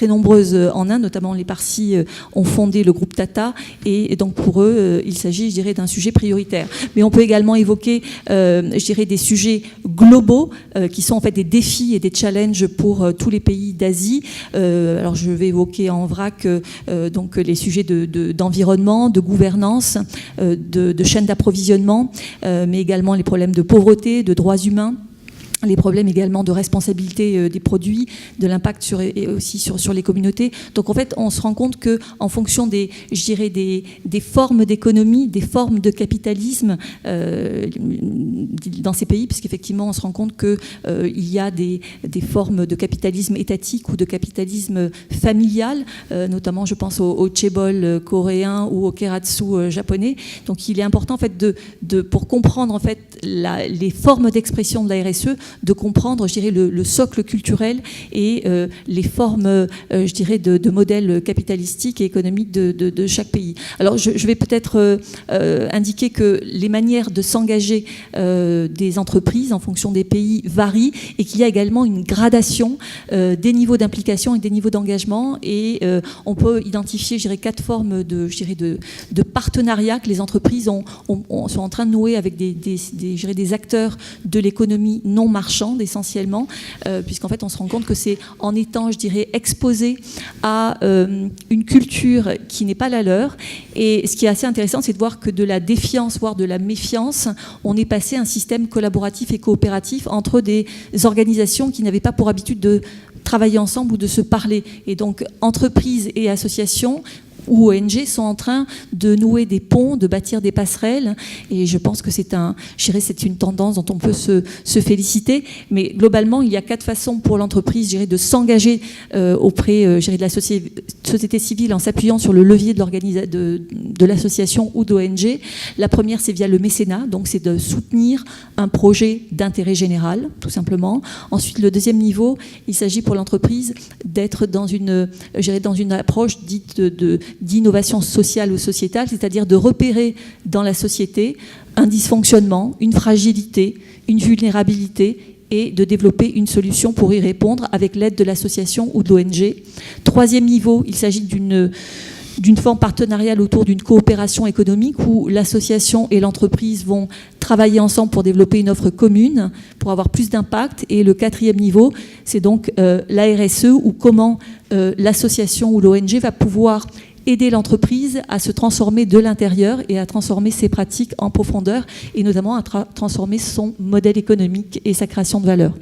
nombreuses en Inde, notamment les Parsis ont fondé le groupe Tata, et donc pour eux, il s'agit, je dirais, d'un sujet prioritaire. Mais on peut également évoquer, je dirais, des sujets globaux qui sont en fait des défis et des challenges pour tous les pays d'Asie. Alors je vais évoquer en vrac donc les sujets d'environnement, de gouvernance, de chaîne d'approvisionnement, mais également les problèmes de pauvreté, de droits humains, les problèmes également de responsabilité des produits, de l'impact aussi sur les communautés. Donc en fait, on se rend compte qu'en fonction des formes d'économie, des formes de capitalisme dans ces pays, puisqu'effectivement on se rend compte qu'il y a des formes de capitalisme étatique ou de capitalisme familial, notamment je pense au chaebol coréen ou au keiretsu japonais. Donc il est important en fait pour comprendre en fait les formes d'expression de la RSE, de comprendre, je dirais, le socle culturel et les formes, je dirais, de modèles capitalistiques et économiques de chaque pays. Alors, je vais peut-être indiquer que les manières de s'engager des entreprises en fonction des pays varient et qu'il y a également une gradation des niveaux d'implication et des niveaux d'engagement. Et on peut identifier, je dirais, 4 formes de partenariat que les entreprises sont en train de nouer avec des acteurs de l'économie non marchande essentiellement, puisqu'en fait on se rend compte que c'est en étant, je dirais, exposé à une culture qui n'est pas la leur. Et ce qui est assez intéressant, c'est de voir que de la défiance, voire de la méfiance, on est passé à un système collaboratif et coopératif entre des organisations qui n'avaient pas pour habitude de travailler ensemble ou de se parler. Et donc entreprises et associations ou ONG sont en train de nouer des ponts, de bâtir des passerelles. Et je pense que c'est une tendance dont on peut se féliciter. Mais globalement, il y a 4 façons pour l'entreprise de s'engager auprès de la société civile en s'appuyant sur le levier de l'association ou d'ONG. La première, c'est via le mécénat. Donc, c'est de soutenir un projet d'intérêt général, tout simplement. Ensuite, le deuxième niveau, il s'agit pour l'entreprise d'être dans une approche dite d'innovation sociale ou sociétale, c'est-à-dire de repérer dans la société un dysfonctionnement, une fragilité, une vulnérabilité et de développer une solution pour y répondre avec l'aide de l'association ou de l'ONG. Troisième niveau, il s'agit d'une forme partenariale autour d'une coopération économique où l'association et l'entreprise vont travailler ensemble pour développer une offre commune, pour avoir plus d'impact. Et le quatrième niveau, c'est donc la RSE, ou comment l'association ou l'ONG va pouvoir aider l'entreprise à se transformer de l'intérieur et à transformer ses pratiques en profondeur, et notamment à transformer son modèle économique et sa création de valeur.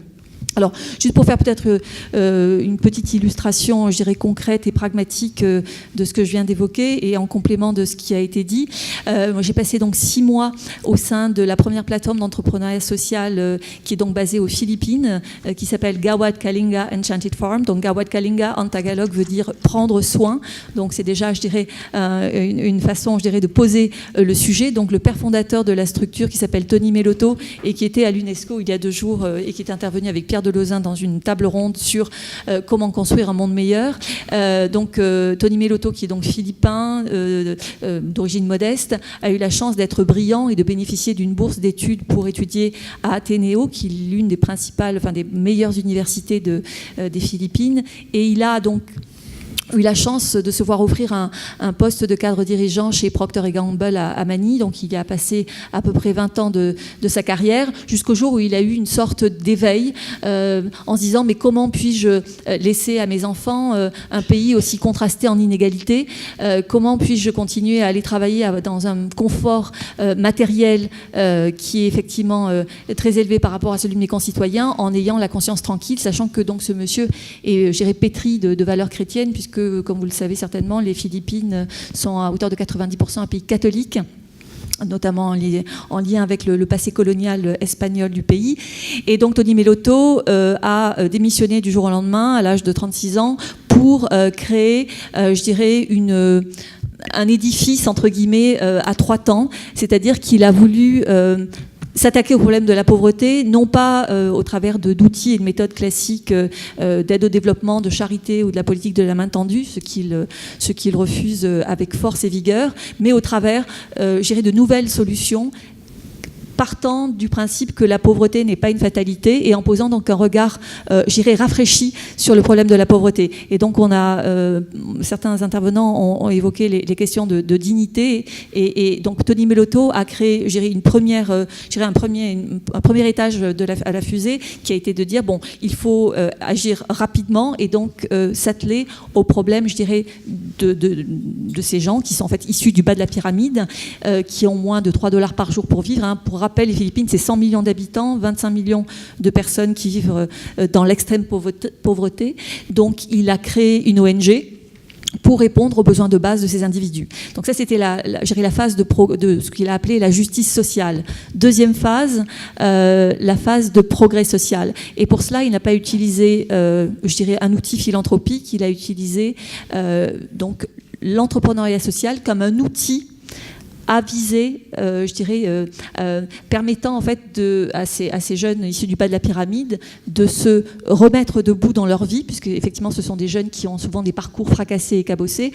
Alors, juste pour faire peut-être une petite illustration, je dirais, concrète et pragmatique de ce que je viens d'évoquer, et en complément de ce qui a été dit, moi, j'ai passé donc 6 mois au sein de la première plateforme d'entrepreneuriat social qui est donc basée aux Philippines, qui s'appelle Gawad Kalinga Enchanted Farm. Donc, Gawad Kalinga, en tagalog, veut dire prendre soin. Donc, c'est déjà, je dirais, une façon, je dirais, de poser le sujet. Donc, le père fondateur de la structure, qui s'appelle Tony Melotto, et qui était à l'UNESCO il y a 2 jours, et qui est intervenu avec Pierre de Lauzun dans une table ronde sur comment construire un monde meilleur. Donc Tony Melotto, qui est donc philippin, d'origine modeste, a eu la chance d'être brillant et de bénéficier d'une bourse d'études pour étudier à Ateneo, qui est l'une des principales, des meilleures universités des Philippines. Et il a donc eu la chance de se voir offrir un poste de cadre dirigeant chez Procter & Gamble à Manille. Donc il y a passé à peu près 20 ans de sa carrière, jusqu'au jour où il a eu une sorte d'éveil en se disant, mais comment puis-je laisser à mes enfants un pays aussi contrasté en inégalité, comment puis-je continuer à aller travailler dans un confort matériel qui est effectivement très élevé par rapport à celui de mes concitoyens, en ayant la conscience tranquille, sachant que donc ce monsieur est, je dirais, pétri de valeurs chrétiennes, puisque, comme vous le savez certainement, les Philippines sont à hauteur de 90% un pays catholique, notamment en lien avec le passé colonial espagnol du pays. Et donc Tony Melotto a démissionné du jour au lendemain, à l'âge de 36 ans, pour créer, je dirais, un édifice, entre guillemets, à 3 temps, c'est-à-dire qu'il a voulu s'attaquer au problème de la pauvreté, non pas au travers d'outils et de méthodes classiques d'aide au développement, de charité ou de la politique de la main tendue, ce qu'il refuse avec force et vigueur, mais au travers, je dirais, de nouvelles solutions, partant du principe que la pauvreté n'est pas une fatalité et en posant donc un regard, j'irais, rafraîchi sur le problème de la pauvreté. Et donc certains intervenants ont évoqué les questions de dignité, et donc Tony Melotto a créé, je dirais, un premier étage à la fusée, qui a été de dire, bon, il faut agir rapidement et donc s'atteler au problème, je dirais, de ces gens qui sont en fait issus du bas de la pyramide, qui ont moins de $3 par jour pour vivre. Pour rappel, les Philippines, c'est 100 millions d'habitants, 25 millions de personnes qui vivent dans l'extrême pauvreté. Donc, il a créé une ONG pour répondre aux besoins de base de ces individus. Donc ça, c'était la phase de ce qu'il a appelé la justice sociale. Deuxième phase, la phase de progrès social. Et pour cela, il n'a pas utilisé, je dirais, un outil philanthropique, il a utilisé donc l'entrepreneuriat social comme un outil avisé, je dirais, permettant en fait à ces jeunes issus du bas de la pyramide de se remettre debout dans leur vie, puisque effectivement ce sont des jeunes qui ont souvent des parcours fracassés et cabossés,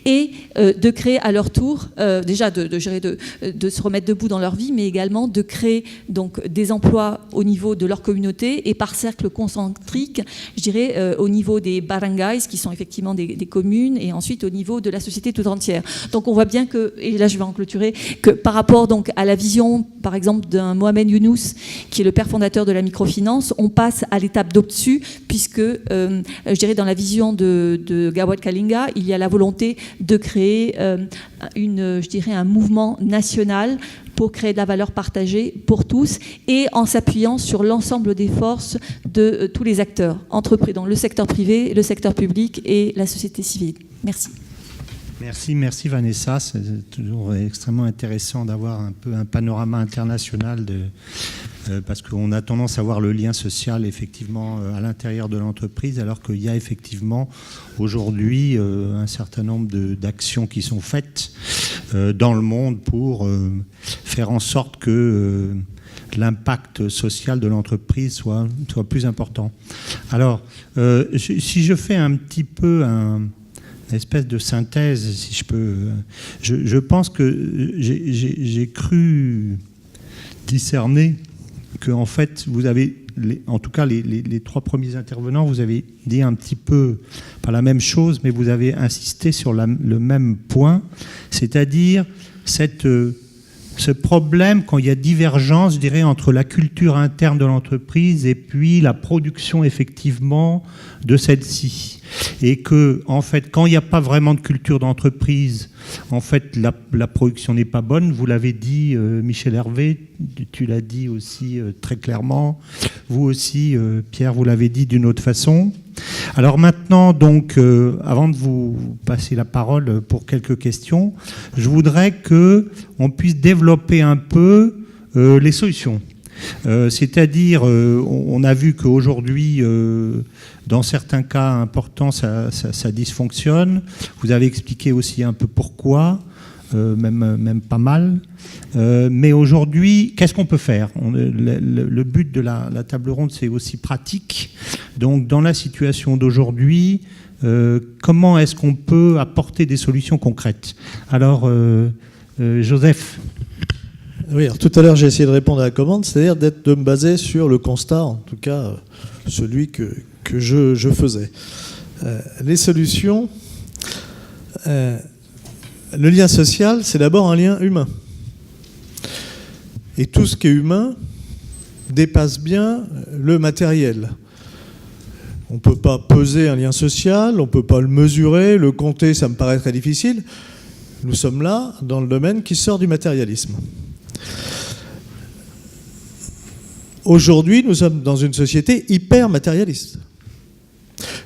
et de créer à leur tour, déjà de se remettre debout dans leur vie, mais également de créer donc des emplois au niveau de leur communauté et par cercle concentrique, je dirais, au niveau des barangays, qui sont effectivement des communes, et ensuite au niveau de la société tout entière. Donc on voit bien que, et là je vais en clôturer, que par rapport donc à la vision, par exemple, d'un Mohamed Younous, qui est le père fondateur de la microfinance, on passe à l'étape d'au-dessus, puisque, je dirais, dans la vision de Gawad Kalinga, il y a la volonté de créer un mouvement national pour créer de la valeur partagée pour tous, et en s'appuyant sur l'ensemble des forces de tous les acteurs, dans le secteur privé, le secteur public et la société civile. Merci. Merci Vanessa. C'est toujours extrêmement intéressant d'avoir un peu un panorama international parce qu'on a tendance à voir le lien social effectivement à l'intérieur de l'entreprise, alors qu'il y a effectivement aujourd'hui un certain nombre d'actions qui sont faites dans le monde pour faire en sorte que l'impact social de l'entreprise soit plus important. Alors, si je fais un petit peu une espèce de synthèse, si je peux, je pense que j'ai cru discerner que, en fait, vous avez, en tout cas les trois premiers intervenants, vous avez dit un petit peu, pas la même chose, mais vous avez insisté sur le même point, c'est-à-dire ce problème quand il y a divergence, je dirais, entre la culture interne de l'entreprise et puis la production effectivement de celle-ci. Et que, en fait, quand il n'y a pas vraiment de culture d'entreprise, en fait, la production n'est pas bonne. Vous l'avez dit, Michel Hervé, tu l'as dit aussi très clairement. Vous aussi, Pierre, vous l'avez dit d'une autre façon. Alors maintenant, donc, avant de vous passer la parole pour quelques questions, je voudrais qu'on puisse développer un peu les solutions. C'est-à-dire, on a vu qu'aujourd'hui, dans certains cas importants, ça dysfonctionne. Vous avez expliqué aussi un peu pourquoi, même pas mal. Mais aujourd'hui, qu'est-ce qu'on peut faire ? Le but de la table ronde, c'est aussi pratique. Donc, dans la situation d'aujourd'hui, comment est-ce qu'on peut apporter des solutions concrètes ? Alors, Joseph. Oui, alors tout à l'heure j'ai essayé de répondre à la commande, c'est-à-dire de me baser sur le constat, en tout cas celui que je faisais. Les solutions, le lien social, c'est d'abord un lien humain. Et tout ce qui est humain dépasse bien le matériel. On ne peut pas peser un lien social, on ne peut pas le mesurer, le compter, ça me paraît très difficile. Nous sommes là dans le domaine qui sort du matérialisme. Aujourd'hui, nous sommes dans une société hyper matérialiste.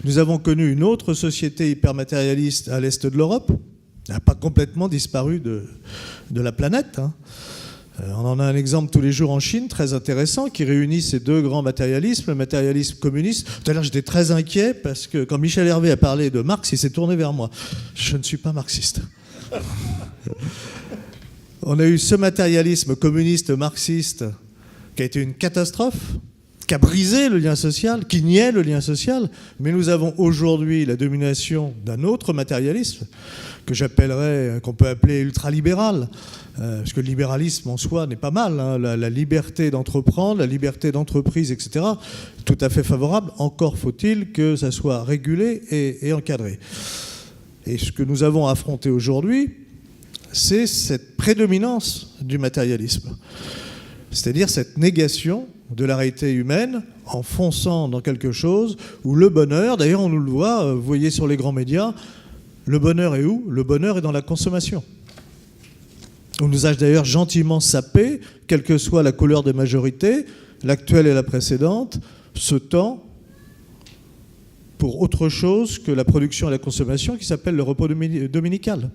Nous avons connu une autre société hyper matérialiste à l'est de l'Europe. Elle n'a pas complètement disparu de la planète. On en a un exemple tous les jours en Chine, très intéressant, qui réunit ces deux grands matérialismes, le matérialisme communiste. Tout à l'heure, j'étais très inquiet parce que quand Michel Hervé a parlé de Marx, il s'est tourné vers moi. Je ne suis pas marxiste. On a eu ce matérialisme communiste, marxiste, qui a été une catastrophe, qui a brisé le lien social, qui niait le lien social. Mais nous avons aujourd'hui la domination d'un autre matérialisme qu'on peut appeler ultralibéral, parce que le libéralisme en soi n'est pas mal, hein, la liberté d'entreprendre, la liberté d'entreprise, etc., tout à fait favorable. Encore faut-il que ça soit régulé et encadré. Et ce que nous avons affronté aujourd'hui, c'est cette prédominance du matérialisme, c'est-à-dire cette négation de la réalité humaine en fonçant dans quelque chose où le bonheur, d'ailleurs on nous le voit, vous voyez sur les grands médias, le bonheur est où ? Le bonheur est dans la consommation. On nous a d'ailleurs gentiment sapé, quelle que soit la couleur des majorités, l'actuelle et la précédente, ce temps pour autre chose que la production et la consommation qui s'appelle le repos dominical.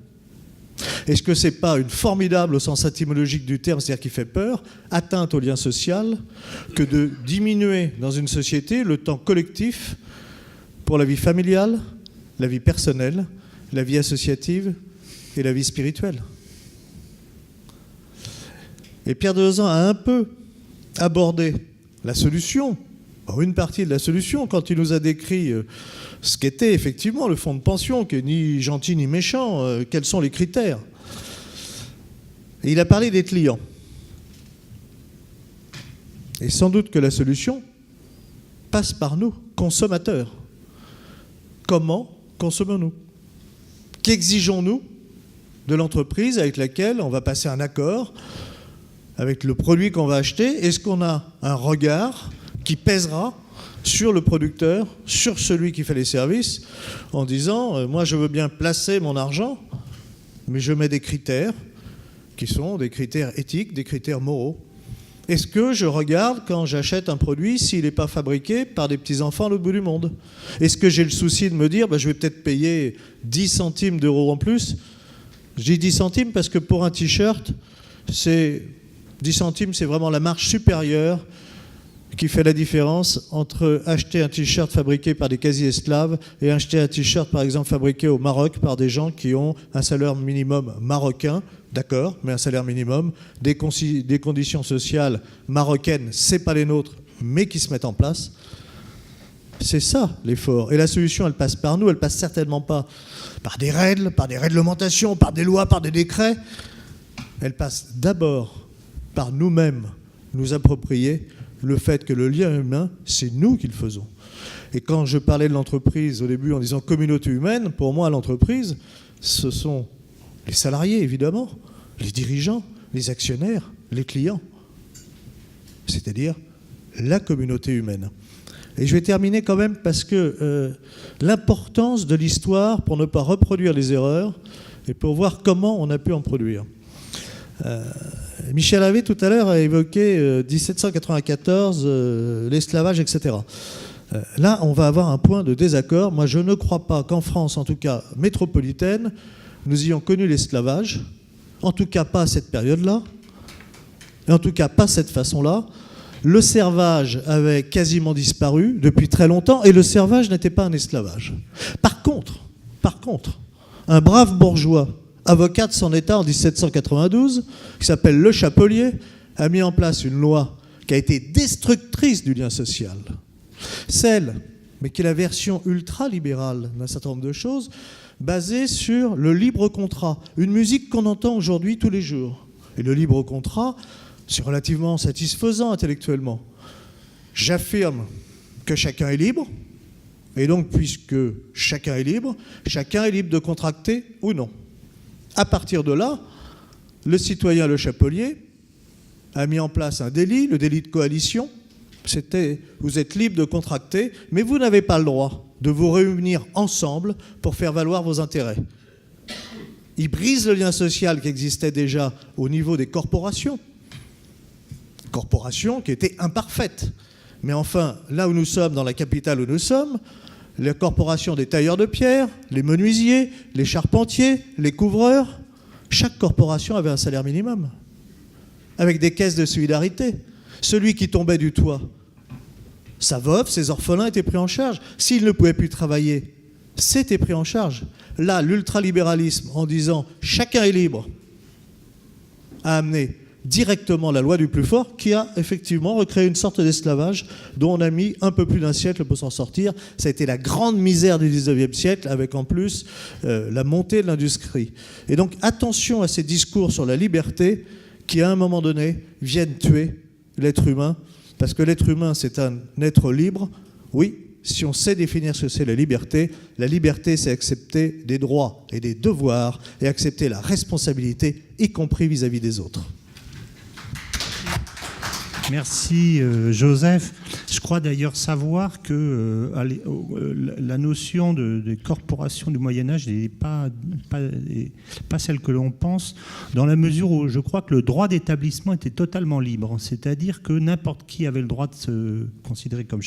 Est-ce que ce n'est pas une formidable, au sens étymologique du terme, c'est-à-dire qui fait peur, atteinte au lien social, que de diminuer dans une société le temps collectif pour la vie familiale, la vie personnelle, la vie associative et la vie spirituelle ? Et Pierre Delezan a un peu abordé la solution, une partie de la solution, quand il nous a décrit ce qu'était effectivement le fonds de pension, qui n'est ni gentil ni méchant, quels sont les critères. Et il a parlé des clients. Et sans doute que la solution passe par nous, consommateurs. Comment consommons-nous ? Qu'exigeons-nous de l'entreprise avec laquelle on va passer un accord avec le produit qu'on va acheter ? Est-ce qu'on a un regard qui pèsera sur le producteur, sur celui qui fait les services, en disant moi je veux bien placer mon argent, mais je mets des critères qui sont des critères éthiques, des critères moraux. Est-ce que je regarde quand j'achète un produit s'il n'est pas fabriqué par des petits-enfants à l'autre bout du monde? Est-ce que j'ai le souci de me dire je vais peut-être payer 10 centimes d'euros en plus? Je dis 10 centimes parce que pour un t-shirt, 10 centimes, c'est vraiment la marge supérieure qui fait la différence entre acheter un t-shirt fabriqué par des quasi-esclaves et acheter un t-shirt, par exemple, fabriqué au Maroc par des gens qui ont un salaire minimum marocain, d'accord, mais un salaire minimum, des conditions sociales marocaines, c'est pas les nôtres, mais qui se mettent en place. C'est ça l'effort. Et la solution, elle passe par nous, elle passe certainement pas par des règles, par des réglementations, par des lois, par des décrets. Elle passe d'abord par nous-mêmes, nous approprier le fait que le lien humain, c'est nous qui le faisons. Et quand je parlais de l'entreprise au début en disant communauté humaine, pour moi, l'entreprise, ce sont les salariés, évidemment, les dirigeants, les actionnaires, les clients. C'est-à-dire la communauté humaine. Et je vais terminer quand même parce que l'importance de l'histoire pour ne pas reproduire les erreurs et pour voir comment on a pu en produire. Michel Havet, tout à l'heure, a évoqué 1794, l'esclavage, etc. Là, on va avoir un point de désaccord. Moi, je ne crois pas qu'en France, en tout cas métropolitaine, nous ayons connu l'esclavage, en tout cas pas à cette période-là, et en tout cas pas cette façon-là. Le servage avait quasiment disparu depuis très longtemps, et le servage n'était pas un esclavage. Par contre, un brave bourgeois, avocat de son État en 1792, qui s'appelle Le Chapelier, a mis en place une loi qui a été destructrice du lien social. Celle, mais qui est la version ultra-libérale d'un certain nombre de choses, basée sur le libre contrat, une musique qu'on entend aujourd'hui tous les jours. Et le libre contrat, c'est relativement satisfaisant intellectuellement. J'affirme que chacun est libre, et donc puisque chacun est libre de contracter ou non. À partir de là, le citoyen Le Chapelier a mis en place un délit, le délit de coalition. C'était, vous êtes libre de contracter, mais vous n'avez pas le droit de vous réunir ensemble pour faire valoir vos intérêts. Il brise le lien social qui existait déjà au niveau des corporations qui étaient imparfaites. Mais enfin, là où nous sommes, dans la capitale où nous sommes, les corporations des tailleurs de pierre, les menuisiers, les charpentiers, les couvreurs, chaque corporation avait un salaire minimum, avec des caisses de solidarité. Celui qui tombait du toit, sa veuve, ses orphelins étaient pris en charge. S'il ne pouvait plus travailler, c'était pris en charge. Là, l'ultralibéralisme, en disant « chacun est libre », a amené directement la loi du plus fort, qui a effectivement recréé une sorte d'esclavage dont on a mis un peu plus d'un siècle pour s'en sortir. Ça a été la grande misère du 19e siècle, avec en plus la montée de l'industrie. Et donc attention à ces discours sur la liberté qui, à un moment donné, viennent tuer l'être humain, parce que l'être humain, c'est un être libre. Oui, si on sait définir ce que c'est la liberté, c'est accepter des droits et des devoirs et accepter la responsabilité, y compris vis-à-vis des autres. Merci Joseph. Je crois d'ailleurs savoir que la notion de corporation du Moyen-Âge n'est pas celle que l'on pense, dans la mesure où je crois que le droit d'établissement était totalement libre. C'est-à-dire que n'importe qui avait le droit de se considérer comme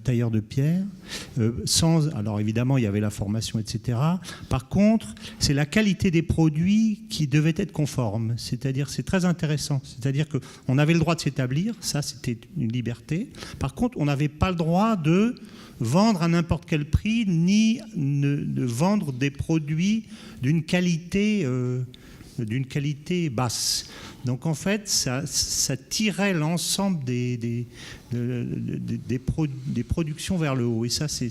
tailleur de pierre, alors évidemment il y avait la formation, etc. Par contre, c'est la qualité des produits qui devait être conforme. C'est-à-dire, c'est très intéressant. C'est-à-dire qu'on avait le droit de s'établir, ça c'était une liberté. Par contre, on n'avait pas le droit de vendre à n'importe quel prix, ni de vendre des produits d'une qualité basse. Donc en fait, ça tirait l'ensemble des productions vers le haut. Et ça, c'est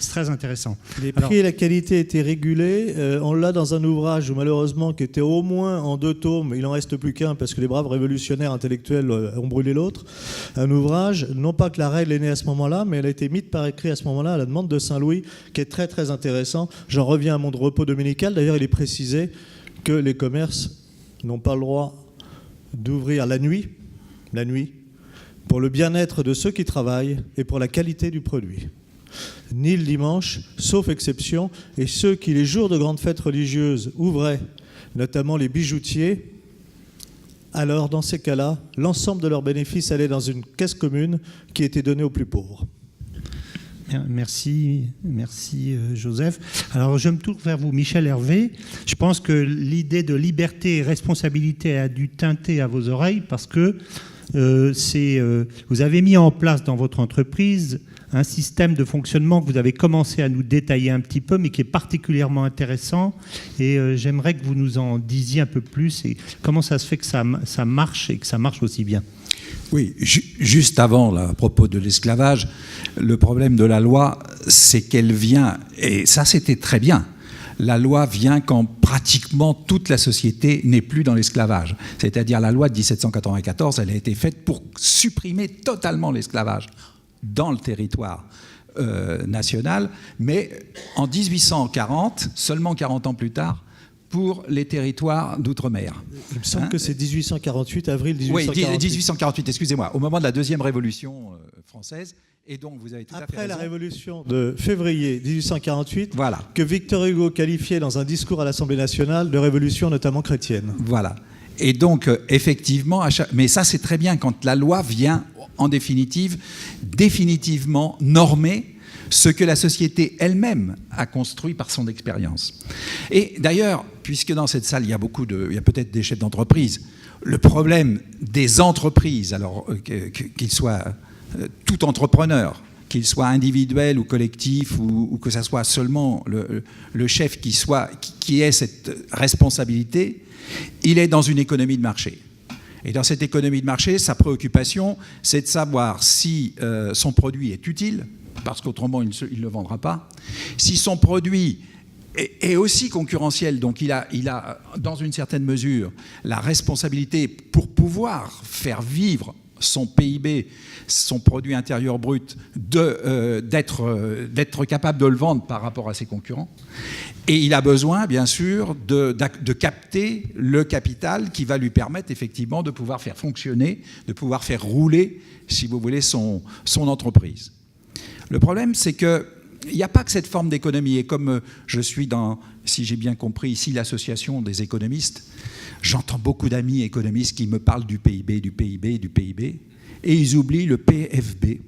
très intéressant. Les prix et la qualité étaient régulés. On l'a dans un ouvrage, malheureusement, qui était au moins en 2 tomes. Il n'en reste plus qu'un parce que les braves révolutionnaires intellectuels ont brûlé l'autre. Un ouvrage, non pas que la règle est née à ce moment-là, mais elle a été mise par écrit à ce moment-là à la demande de Saint-Louis, qui est très très intéressant. J'en reviens à mon repos dominical. D'ailleurs, il est précisé que les commerces n'ont pas le droit d'ouvrir la nuit, pour le bien-être de ceux qui travaillent et pour la qualité du produit. Ni le dimanche, sauf exception, et ceux qui, les jours de grandes fêtes religieuses, ouvraient, notamment les bijoutiers, alors dans ces cas-là, l'ensemble de leurs bénéfices allait dans une caisse commune qui était donnée aux plus pauvres. Merci Joseph. Alors je me tourne vers vous, Michel Hervé. Je pense que l'idée de liberté et responsabilité a dû teinter à vos oreilles parce que vous avez mis en place dans votre entreprise un système de fonctionnement que vous avez commencé à nous détailler un petit peu, mais qui est particulièrement intéressant. Et j'aimerais que vous nous en disiez un peu plus. Et comment ça se fait que ça marche et que ça marche aussi bien ? Oui, juste avant, là, à propos de l'esclavage, le problème de la loi, c'est qu'elle vient, et ça c'était très bien, la loi vient quand pratiquement toute la société n'est plus dans l'esclavage. C'est-à-dire la loi de 1794, elle a été faite pour supprimer totalement l'esclavage dans le territoire national, mais en 1840, seulement 40 ans plus tard, pour les territoires d'outre-mer. Il me semble que c'est 1848, avril 1848. Oui, 1848, excusez-moi, au moment de la deuxième révolution française. Et donc, vous avez tout à fait raison. Après la révolution de février 1848, voilà, que Victor Hugo qualifiait dans un discours à l'Assemblée nationale de révolution notamment chrétienne. Voilà. Et donc, effectivement, mais ça c'est très bien quand la loi vient, en définitive, définitivement normer ce que la société elle-même a construit par son expérience. Et d'ailleurs, puisque dans cette salle, il y a peut-être des chefs d'entreprise, le problème des entreprises, alors qu'ils soient tout entrepreneurs, qu'ils soient individuels ou collectifs, ou que ça soit seulement le chef qui ait cette responsabilité, il est dans une économie de marché. Et dans cette économie de marché, sa préoccupation, c'est de savoir si son produit est utile, parce qu'autrement il ne le vendra pas. Si son produit est aussi concurrentiel, donc il a dans une certaine mesure la responsabilité pour pouvoir faire vivre son PIB, son produit intérieur brut, d'être capable de le vendre par rapport à ses concurrents. Et il a besoin, bien sûr, de capter le capital qui va lui permettre effectivement de pouvoir faire fonctionner, de pouvoir faire rouler, si vous voulez, son entreprise. Le problème, c'est qu'il n'y a pas que cette forme d'économie. Et comme je suis dans, si j'ai bien compris ici, l'association des économistes, j'entends beaucoup d'amis économistes qui me parlent du PIB, et ils oublient le PFB.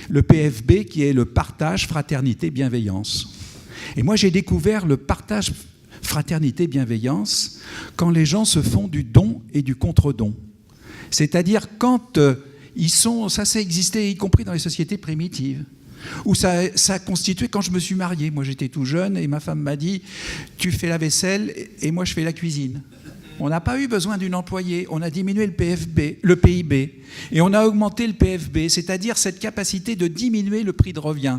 Le PFB qui est le partage, fraternité, bienveillance. Et moi, j'ai découvert le partage, fraternité, bienveillance quand les gens se font du don et du contre-don. C'est-à-dire quand ça s'est existé, y compris dans les sociétés primitives, où ça a constitué quand je me suis marié. Moi, j'étais tout jeune et ma femme m'a dit « Tu fais la vaisselle et moi, je fais la cuisine ». On n'a pas eu besoin d'une employée, on a diminué le PIB, et on a augmenté le PFB, c'est-à-dire cette capacité de diminuer le prix de revient.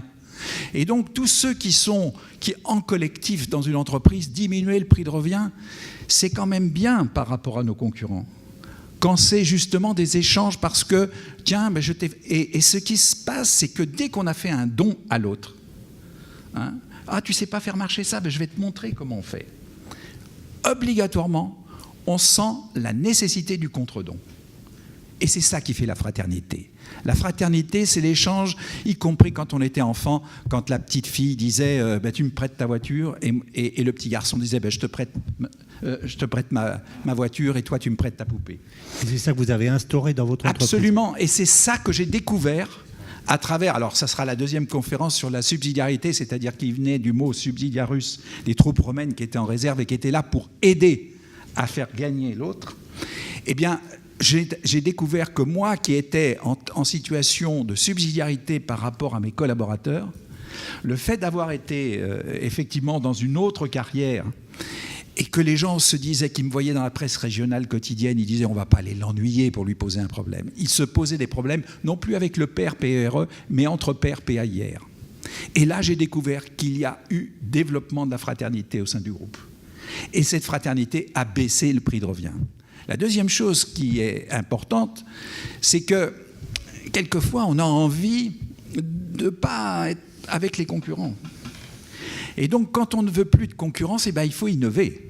Et donc, tous ceux qui en collectif dans une entreprise, diminuer le prix de revient, c'est quand même bien par rapport à nos concurrents. Quand c'est justement des échanges parce que, tiens, et ce qui se passe, c'est que dès qu'on a fait un don à l'autre, tu sais pas faire marcher ça, je vais te montrer comment on fait. Obligatoirement, on sent la nécessité du contre-don. Et c'est ça qui fait la fraternité. La fraternité, c'est l'échange, y compris quand on était enfant, quand la petite fille disait tu me prêtes ta voiture, et le petit garçon disait je te prête ma voiture, et toi tu me prêtes ta poupée. Et c'est ça que vous avez instauré dans votre entreprise. Absolument, et c'est ça que j'ai découvert à travers, alors ça sera la deuxième conférence sur la subsidiarité, c'est-à-dire qui venait du mot subsidiarus, des troupes romaines qui étaient en réserve et qui étaient là pour aider à faire gagner l'autre. Eh bien, j'ai découvert que moi, qui étais en situation de subsidiarité par rapport à mes collaborateurs, le fait d'avoir été effectivement dans une autre carrière et que les gens se disaient, qui me voyaient dans la presse régionale quotidienne, ils disaient on ne va pas aller l'ennuyer pour lui poser un problème. Ils se posaient des problèmes, non plus avec le père PERE, mais entre pères PAIR. Et là, j'ai découvert qu'il y a eu développement de la fraternité au sein du groupe. Et cette fraternité a baissé le prix de revient. La deuxième chose qui est importante, c'est que quelquefois, on a envie de ne pas être avec les concurrents. Et donc, quand on ne veut plus de concurrence, il faut innover.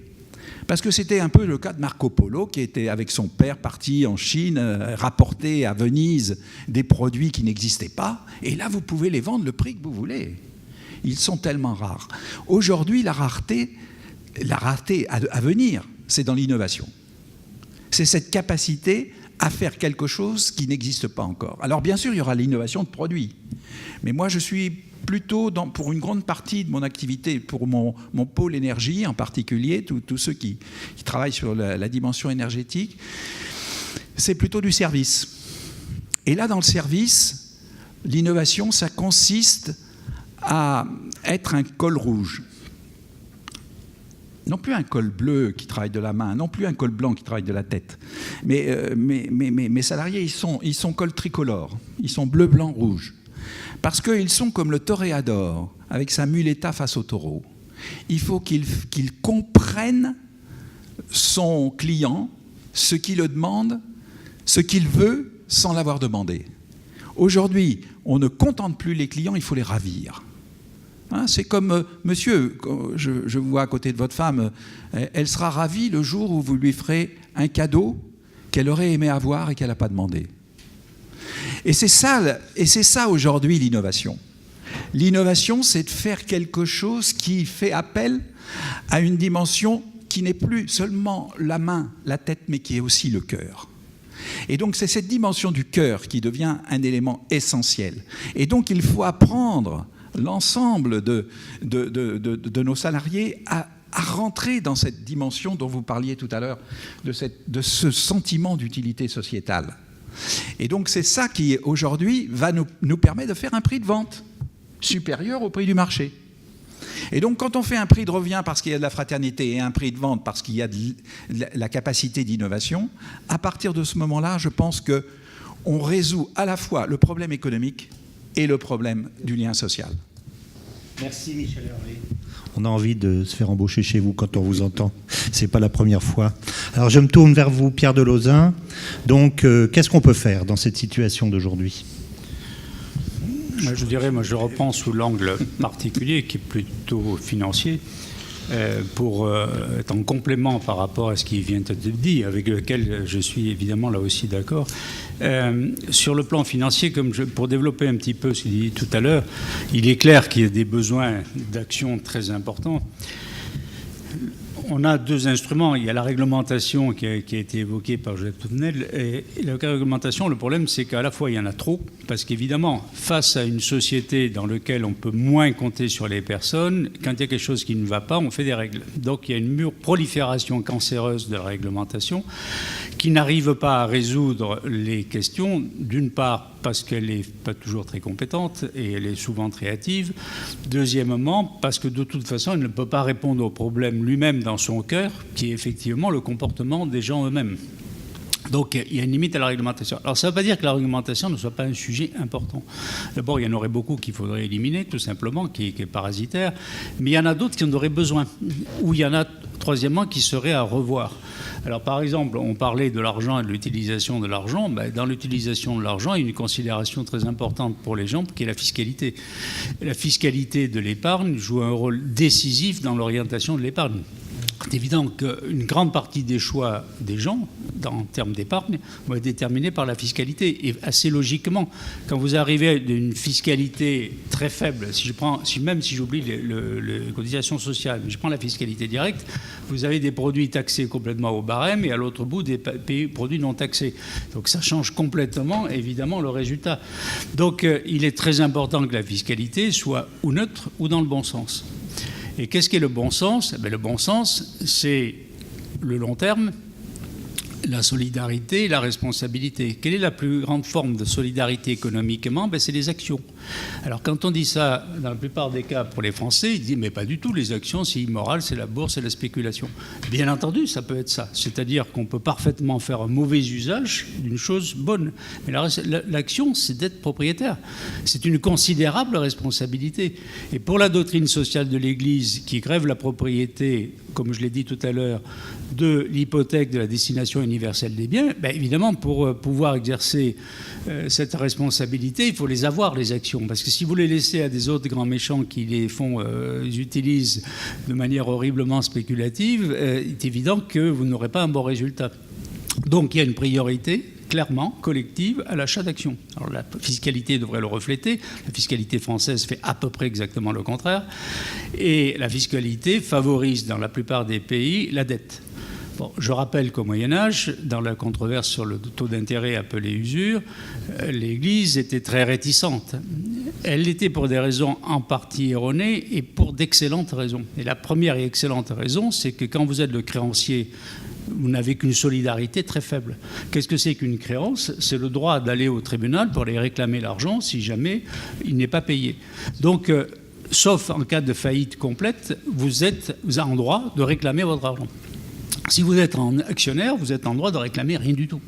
Parce que c'était un peu le cas de Marco Polo, qui était avec son père parti en Chine, rapporter à Venise des produits qui n'existaient pas. Et là, vous pouvez les vendre le prix que vous voulez. Ils sont tellement rares. Aujourd'hui, la rareté à venir, c'est dans l'innovation. C'est cette capacité à faire quelque chose qui n'existe pas encore. Alors bien sûr, il y aura l'innovation de produits. Mais moi, je suis plutôt, pour une grande partie de mon activité, pour mon pôle énergie en particulier, tous ceux qui travaillent sur la dimension énergétique, c'est plutôt du service. Et là, dans le service, l'innovation, ça consiste à être un col rouge. Non plus un col bleu qui travaille de la main, non plus un col blanc qui travaille de la tête. Mais mes salariés, ils sont col tricolore. Ils sont bleu, blanc, rouge. Parce qu'ils sont comme le toréador avec sa muleta face au taureau. Il faut qu'il comprenne son client, ce qu'il le demande, ce qu'il veut, sans l'avoir demandé. Aujourd'hui, on ne contente plus les clients, il faut les ravir. Hein, c'est comme, monsieur, je vous vois à côté de votre femme, elle sera ravie le jour où vous lui ferez un cadeau qu'elle aurait aimé avoir et qu'elle n'a pas demandé. Et c'est ça aujourd'hui l'innovation. L'innovation, c'est de faire quelque chose qui fait appel à une dimension qui n'est plus seulement la main, la tête, mais qui est aussi le cœur. Et donc c'est cette dimension du cœur qui devient un élément essentiel. Et donc il faut apprendre l'ensemble de nos salariés à rentrer dans cette dimension dont vous parliez tout à l'heure, de ce sentiment d'utilité sociétale. Et donc c'est ça qui, aujourd'hui, va nous permettre de faire un prix de vente supérieur au prix du marché. Et donc quand on fait un prix de revient parce qu'il y a de la fraternité et un prix de vente parce qu'il y a de la capacité d'innovation, à partir de ce moment-là, je pense qu'on résout à la fois le problème économique et le problème du lien social. Merci Michel Hervé. On a envie de se faire embaucher chez vous quand on vous entend. C'est pas la première fois. Alors je me tourne vers vous, Pierre Delozin. Donc qu'est-ce qu'on peut faire dans cette situation d'aujourd'hui ? Je dirais, je reprends sous l'angle particulier qui est plutôt financier. Pour être en complément par rapport à ce qui vient d'être dit, avec lequel je suis évidemment là aussi d'accord. Sur le plan financier, pour développer un petit peu ce qu'il dit tout à l'heure, il est clair qu'il y a des besoins d'action très importants. On a deux instruments. Il y a la réglementation qui a été évoquée par Joseph Touvenel. Et la réglementation, le problème, c'est qu'à la fois, il y en a trop, parce qu'évidemment, face à une société dans laquelle on peut moins compter sur les personnes, quand il y a quelque chose qui ne va pas, on fait des règles. Donc il y a une prolifération cancéreuse de la réglementation qui n'arrive pas à résoudre les questions, d'une part parce qu'elle n'est pas toujours très compétente et elle est souvent très hâtive. Deuxièmement, parce que de toute façon, elle ne peut pas répondre au problème lui-même dans son cœur, qui est effectivement le comportement des gens eux-mêmes. Donc il y a une limite à la réglementation. Alors ça ne veut pas dire que la réglementation ne soit pas un sujet important. D'abord, il y en aurait beaucoup qu'il faudrait éliminer, tout simplement, qui est parasitaire. Mais il y en a d'autres qui en auraient besoin. Ou il y en a, troisièmement, qui seraient à revoir. Alors par exemple, on parlait de l'argent et de l'utilisation de l'argent. Dans l'utilisation de l'argent, il y a une considération très importante pour les gens, qui est la fiscalité. La fiscalité de l'épargne joue un rôle décisif dans l'orientation de l'épargne. C'est évident qu'une grande partie des choix des gens, en termes d'épargne, vont être déterminés par la fiscalité. Et assez logiquement, quand vous arrivez à une fiscalité très faible, même si j'oublie les cotisations sociales, mais je prends la fiscalité directe, vous avez des produits taxés complètement au barème et à l'autre bout des produits non taxés. Donc ça change complètement, évidemment, le résultat. Donc il est très important que la fiscalité soit ou neutre ou dans le bon sens. Et qu'est-ce qu'est le bon sens ? Le bon sens, c'est le long terme, la solidarité et la responsabilité. Quelle est la plus grande forme de solidarité économiquement ? C'est les actions. Alors quand on dit ça, dans la plupart des cas pour les Français, ils disent mais pas du tout, les actions c'est immoral, c'est la bourse, c'est la spéculation. Bien entendu, ça peut être ça. C'est-à-dire qu'on peut parfaitement faire un mauvais usage d'une chose bonne. Mais l'action, c'est d'être propriétaire. C'est une considérable responsabilité. Et pour la doctrine sociale de l'Église qui grève la propriété, comme je l'ai dit tout à l'heure, de l'hypothèque de la destination universelle des biens, évidemment, pour pouvoir exercer cette responsabilité, il faut les avoir, les actions. Parce que si vous les laissez à des autres grands méchants qui les utilisent de manière horriblement spéculative, il est évident que vous n'aurez pas un bon résultat. Donc il y a une priorité, clairement, collective, à l'achat d'actions. Alors la fiscalité devrait le refléter. La fiscalité française fait à peu près exactement le contraire. Et la fiscalité favorise, dans la plupart des pays, la dette. Bon, je rappelle qu'au Moyen-Âge, dans la controverse sur le taux d'intérêt appelé usure, l'Église était très réticente. Elle l'était pour des raisons en partie erronées et pour d'excellentes raisons. Et la première et excellente raison, c'est que quand vous êtes le créancier, vous n'avez qu'une solidarité très faible. Qu'est-ce que c'est qu'une créance? C'est le droit d'aller au tribunal pour aller réclamer l'argent si jamais il n'est pas payé. Donc, sauf en cas de faillite complète, vous êtes en droit de réclamer votre argent. Si vous êtes en actionnaire, vous êtes en droit de réclamer rien du tout.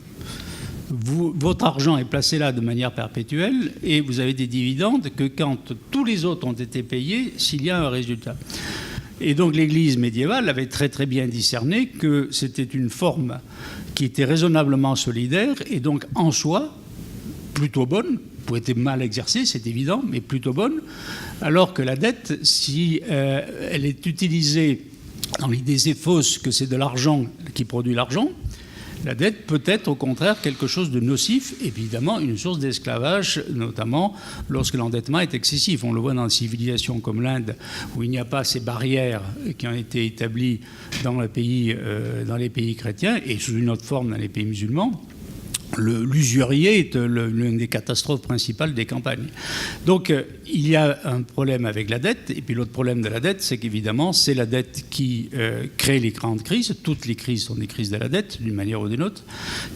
Votre argent est placé là de manière perpétuelle et vous avez des dividendes que quand tous les autres ont été payés, s'il y a un résultat. Et donc l'Église médiévale avait très très bien discerné que c'était une forme qui était raisonnablement solidaire et donc en soi plutôt bonne, pour être mal exercée, c'est évident, mais plutôt bonne, alors que la dette, si elle est utilisée dans l'idée fausse que c'est de l'argent qui produit l'argent, la dette peut être au contraire quelque chose de nocif, évidemment une source d'esclavage, notamment lorsque l'endettement est excessif. On le voit dans des civilisations comme l'Inde, où il n'y a pas ces barrières qui ont été établies dans les pays chrétiens et sous une autre forme dans les pays musulmans. L'usurier est l'une des catastrophes principales des campagnes. Donc il y a un problème avec la dette, et puis l'autre problème de la dette, c'est qu'évidemment c'est la dette qui crée les grandes crises. Toutes les crises sont des crises de la dette, d'une manière ou d'une autre.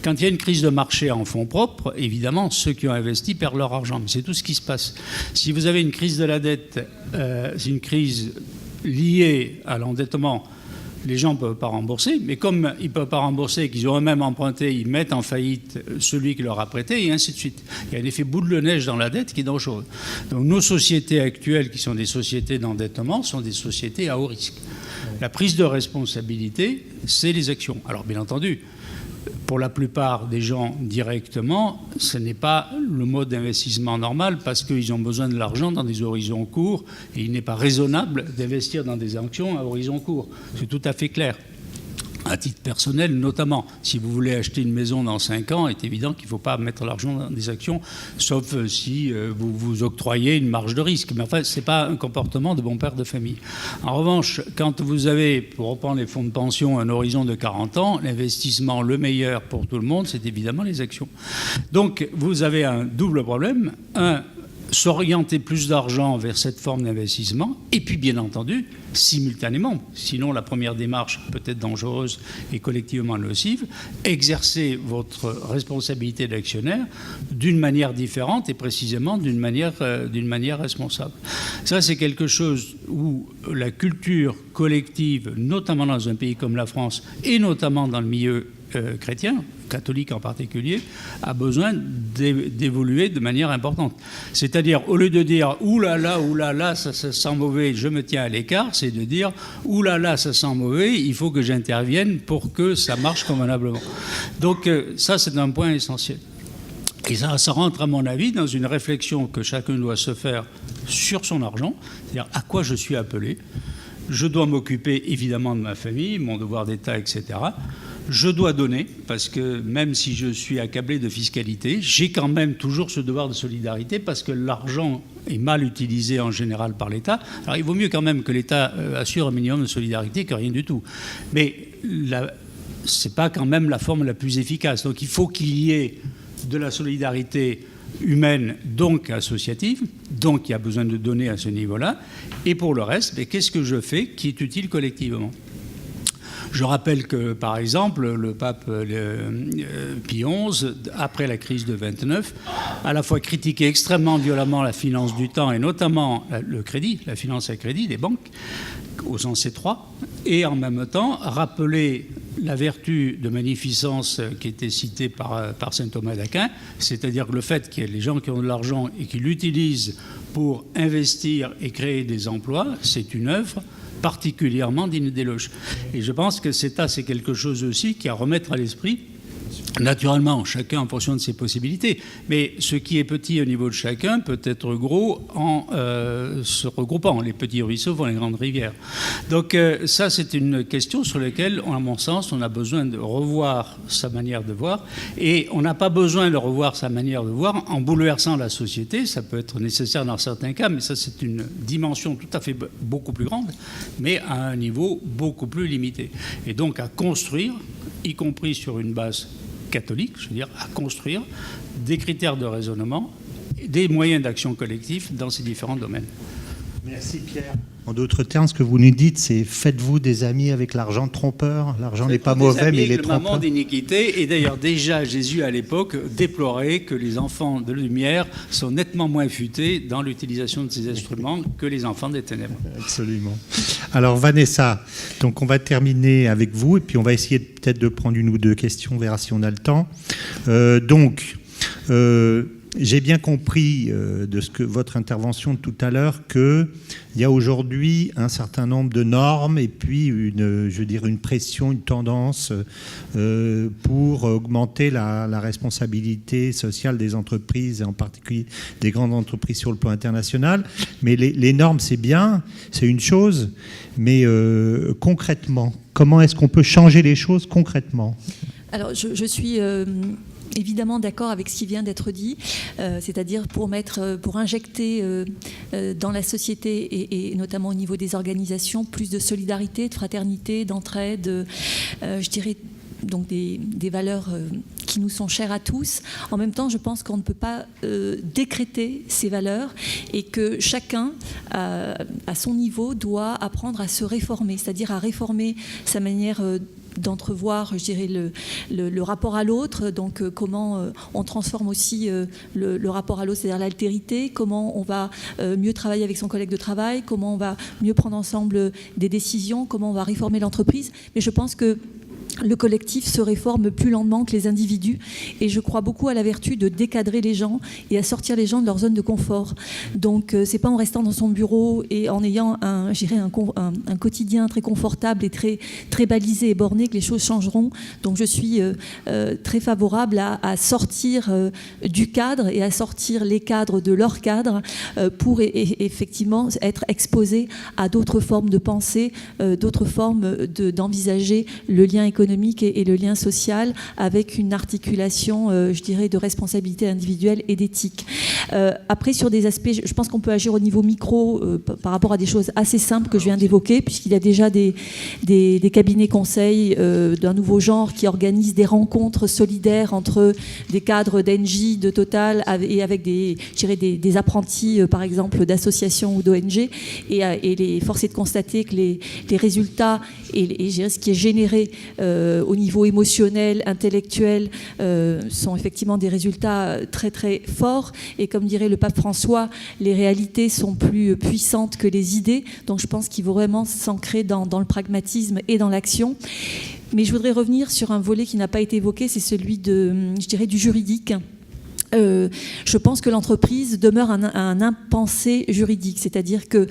Quand il y a une crise de marché en fonds propres, évidemment ceux qui ont investi perdent leur argent. C'est tout ce qui se passe. Si vous avez une crise de la dette, c'est une crise liée à l'endettement. Les gens ne peuvent pas rembourser, mais comme ils ne peuvent pas rembourser et qu'ils ont eux-mêmes emprunté, ils mettent en faillite celui qui leur a prêté, et ainsi de suite. Il y a un effet boule de neige dans la dette qui est dangereux. Donc nos sociétés actuelles, qui sont des sociétés d'endettement, sont des sociétés à haut risque. La prise de responsabilité, c'est les actions. Alors bien entendu, pour la plupart des gens directement, ce n'est pas le mode d'investissement normal parce qu'ils ont besoin de l'argent dans des horizons courts et il n'est pas raisonnable d'investir dans des actions à horizon court. C'est tout à fait clair. À titre personnel, notamment, si vous voulez acheter une maison dans 5 ans, il est évident qu'il ne faut pas mettre l'argent dans des actions, sauf si vous vous octroyez une marge de risque. Mais enfin, ce n'est pas un comportement de bon père de famille. En revanche, quand vous avez, pour reprendre les fonds de pension, un horizon de 40 ans, l'investissement le meilleur pour tout le monde, c'est évidemment les actions. Donc, vous avez un double problème. Un, s'orienter plus d'argent vers cette forme d'investissement, et puis bien entendu, simultanément, sinon la première démarche peut être dangereuse et collectivement nocive, exercer votre responsabilité d'actionnaire d'une manière différente et précisément d'une manière responsable. Ça, c'est quelque chose où la culture collective, notamment dans un pays comme la France, et notamment dans le milieu chrétien, catholique en particulier, a besoin d'évoluer de manière importante. C'est-à-dire, au lieu de dire « Ouh là là, ça sent mauvais, je me tiens à l'écart », c'est de dire « Ouh là là, ça sent mauvais, il faut que j'intervienne pour que ça marche convenablement ». Donc ça, c'est un point essentiel. Et ça rentre, à mon avis, dans une réflexion que chacun doit se faire sur son argent, c'est-à-dire à quoi je suis appelé. Je dois m'occuper évidemment de ma famille, mon devoir d'État, etc. Je dois donner, parce que même si je suis accablé de fiscalité, j'ai quand même toujours ce devoir de solidarité, parce que l'argent est mal utilisé en général par l'État. Alors il vaut mieux quand même que l'État assure un minimum de solidarité que rien du tout. Mais ce n'est pas quand même la forme la plus efficace. Donc il faut qu'il y ait de la solidarité humaine, donc associative, donc il y a besoin de donner à ce niveau-là. Et pour le reste, qu'est-ce que je fais qui est utile collectivement ? Je rappelle que, par exemple, le pape Pie XI, après la crise de 29, à la fois critiquait extrêmement violemment la finance du temps et notamment le crédit, la finance à crédit des banques, au sens étroit, et en même temps rappelait la vertu de magnificence qui était citée par saint Thomas d'Aquin, c'est-à-dire que le fait qu'il y ait les gens qui ont de l'argent et qui l'utilisent pour investir et créer des emplois, c'est une œuvre particulièrement digne d'éloge. Et je pense que c'est quelque chose aussi qui à remettre à l'esprit Naturellement, chacun en fonction de ses possibilités. Mais ce qui est petit au niveau de chacun peut être gros en se regroupant. Les petits ruisseaux font les grandes rivières. Donc ça, c'est une question sur laquelle, à mon sens, on a besoin de revoir sa manière de voir. Et on n'a pas besoin de revoir sa manière de voir en bouleversant la société. Ça peut être nécessaire dans certains cas, mais ça, c'est une dimension tout à fait beaucoup plus grande, mais à un niveau beaucoup plus limité. Et donc à construire, y compris sur une base catholique, je veux dire, à construire des critères de raisonnement, des moyens d'action collective dans ces différents domaines. Merci Pierre. En d'autres termes, ce que vous nous dites, c'est faites-vous des amis avec l'argent trompeur. L'argent n'est pas mauvais, mais il est trompeur. Le moment d'iniquité. Et d'ailleurs, déjà, Jésus, à l'époque, déplorait que les enfants de lumière sont nettement moins futés dans l'utilisation de ces instruments que les enfants des ténèbres. Absolument. Alors, Vanessa, donc on va terminer avec vous, et puis on va essayer peut-être de prendre une ou deux questions, on verra si on a le temps. J'ai bien compris de ce que votre intervention de tout à l'heure qu'il y a aujourd'hui un certain nombre de normes et puis une pression, une tendance pour augmenter la responsabilité sociale des entreprises et en particulier des grandes entreprises sur le plan international. Mais les normes, c'est bien, c'est une chose, mais concrètement, comment est-ce qu'on peut changer les choses concrètement ? Alors, je suis évidemment d'accord avec ce qui vient d'être dit, c'est-à-dire pour injecter dans la société et notamment au niveau des organisations plus de solidarité, de fraternité, d'entraide, je dirais donc des valeurs qui nous sont chères à tous. En même temps, je pense qu'on ne peut pas décréter ces valeurs et que chacun, à son niveau, doit apprendre à se réformer, c'est-à-dire à réformer sa manière d'entrevoir, je dirais, le rapport à l'autre, donc comment on transforme aussi le rapport à l'autre, c'est-à-dire l'altérité, comment on va mieux travailler avec son collègue de travail, comment on va mieux prendre ensemble des décisions, comment on va réformer l'entreprise. Mais je pense que le collectif se réforme plus lentement que les individus et je crois beaucoup à la vertu de décadrer les gens et à sortir les gens de leur zone de confort. Donc c'est pas en restant dans son bureau et en ayant un quotidien très confortable et très balisé et borné que les choses changeront. Donc je suis très favorable à sortir du cadre et à sortir les cadres de leur cadre pour effectivement être exposé à d'autres formes de pensée, d'autres formes d'envisager le lien économique et le lien social avec une articulation, je dirais, de responsabilité individuelle et d'éthique. Après, sur des aspects, je pense qu'on peut agir au niveau micro par rapport à des choses assez simples que je viens d'évoquer, puisqu'il y a déjà des cabinets conseils d'un nouveau genre qui organisent des rencontres solidaires entre des cadres d'Engie, de Total, et avec des apprentis, par exemple, d'associations ou d'ONG. Et force est de constater que les résultats et je dirais, ce qui est généré au niveau émotionnel, intellectuel, sont effectivement des résultats très très forts. Et comme dirait le pape François, les réalités sont plus puissantes que les idées. Donc je pense qu'il faut vraiment s'ancrer dans le pragmatisme et dans l'action. Mais je voudrais revenir sur un volet qui n'a pas été évoqué, c'est celui je dirais, du juridique. Je pense que l'entreprise demeure un impensé juridique, c'est-à-dire que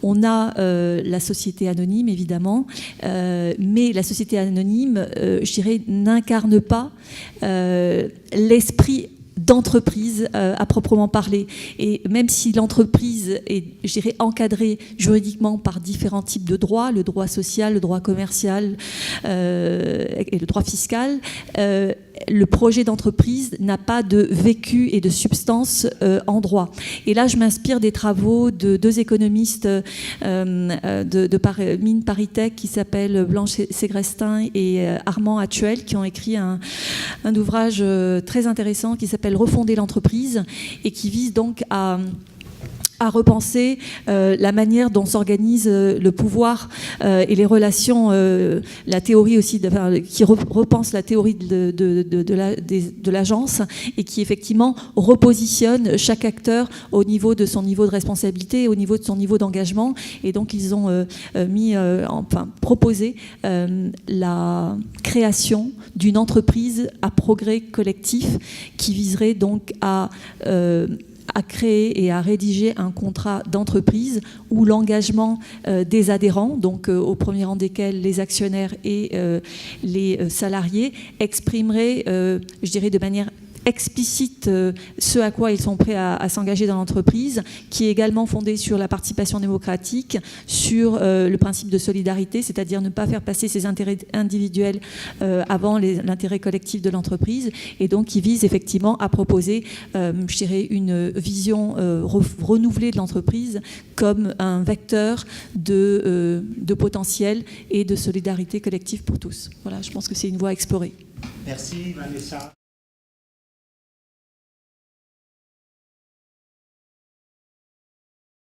on a la société anonyme, évidemment, mais la société anonyme, je dirais, n'incarne pas l'esprit d'entreprise à proprement parler. Et même si l'entreprise est, je dirais, encadrée juridiquement par différents types de droits, le droit social, le droit commercial et le droit fiscal, le projet d'entreprise n'a pas de vécu et de substance en droit. Et là, je m'inspire des travaux de deux économistes de Mines ParisTech qui s'appellent Blanche Ségrestin et Armand Hatchuel, qui ont écrit un ouvrage très intéressant qui s'appelle Refonder l'entreprise et qui vise donc à repenser la manière dont s'organise le pouvoir et les relations, la théorie aussi, qui repense la théorie de l'agence et qui effectivement repositionne chaque acteur au niveau de son niveau de responsabilité, au niveau de son niveau d'engagement. Et donc ils ont proposé la création d'une entreprise à progrès collectif qui viserait donc à à créer et à rédiger un contrat d'entreprise où l'engagement des adhérents, donc au premier rang desquels les actionnaires et les salariés, exprimerait, je dirais de manière explicite ce à quoi ils sont prêts à s'engager dans l'entreprise, qui est également fondé sur la participation démocratique, sur le principe de solidarité, c'est-à-dire ne pas faire passer ses intérêts individuels avant l'intérêt collectif de l'entreprise, et donc qui vise effectivement à proposer, je dirais, une vision renouvelée de l'entreprise comme un vecteur de potentiel et de solidarité collective pour tous. Voilà, je pense que c'est une voie à explorer. Merci Vanessa.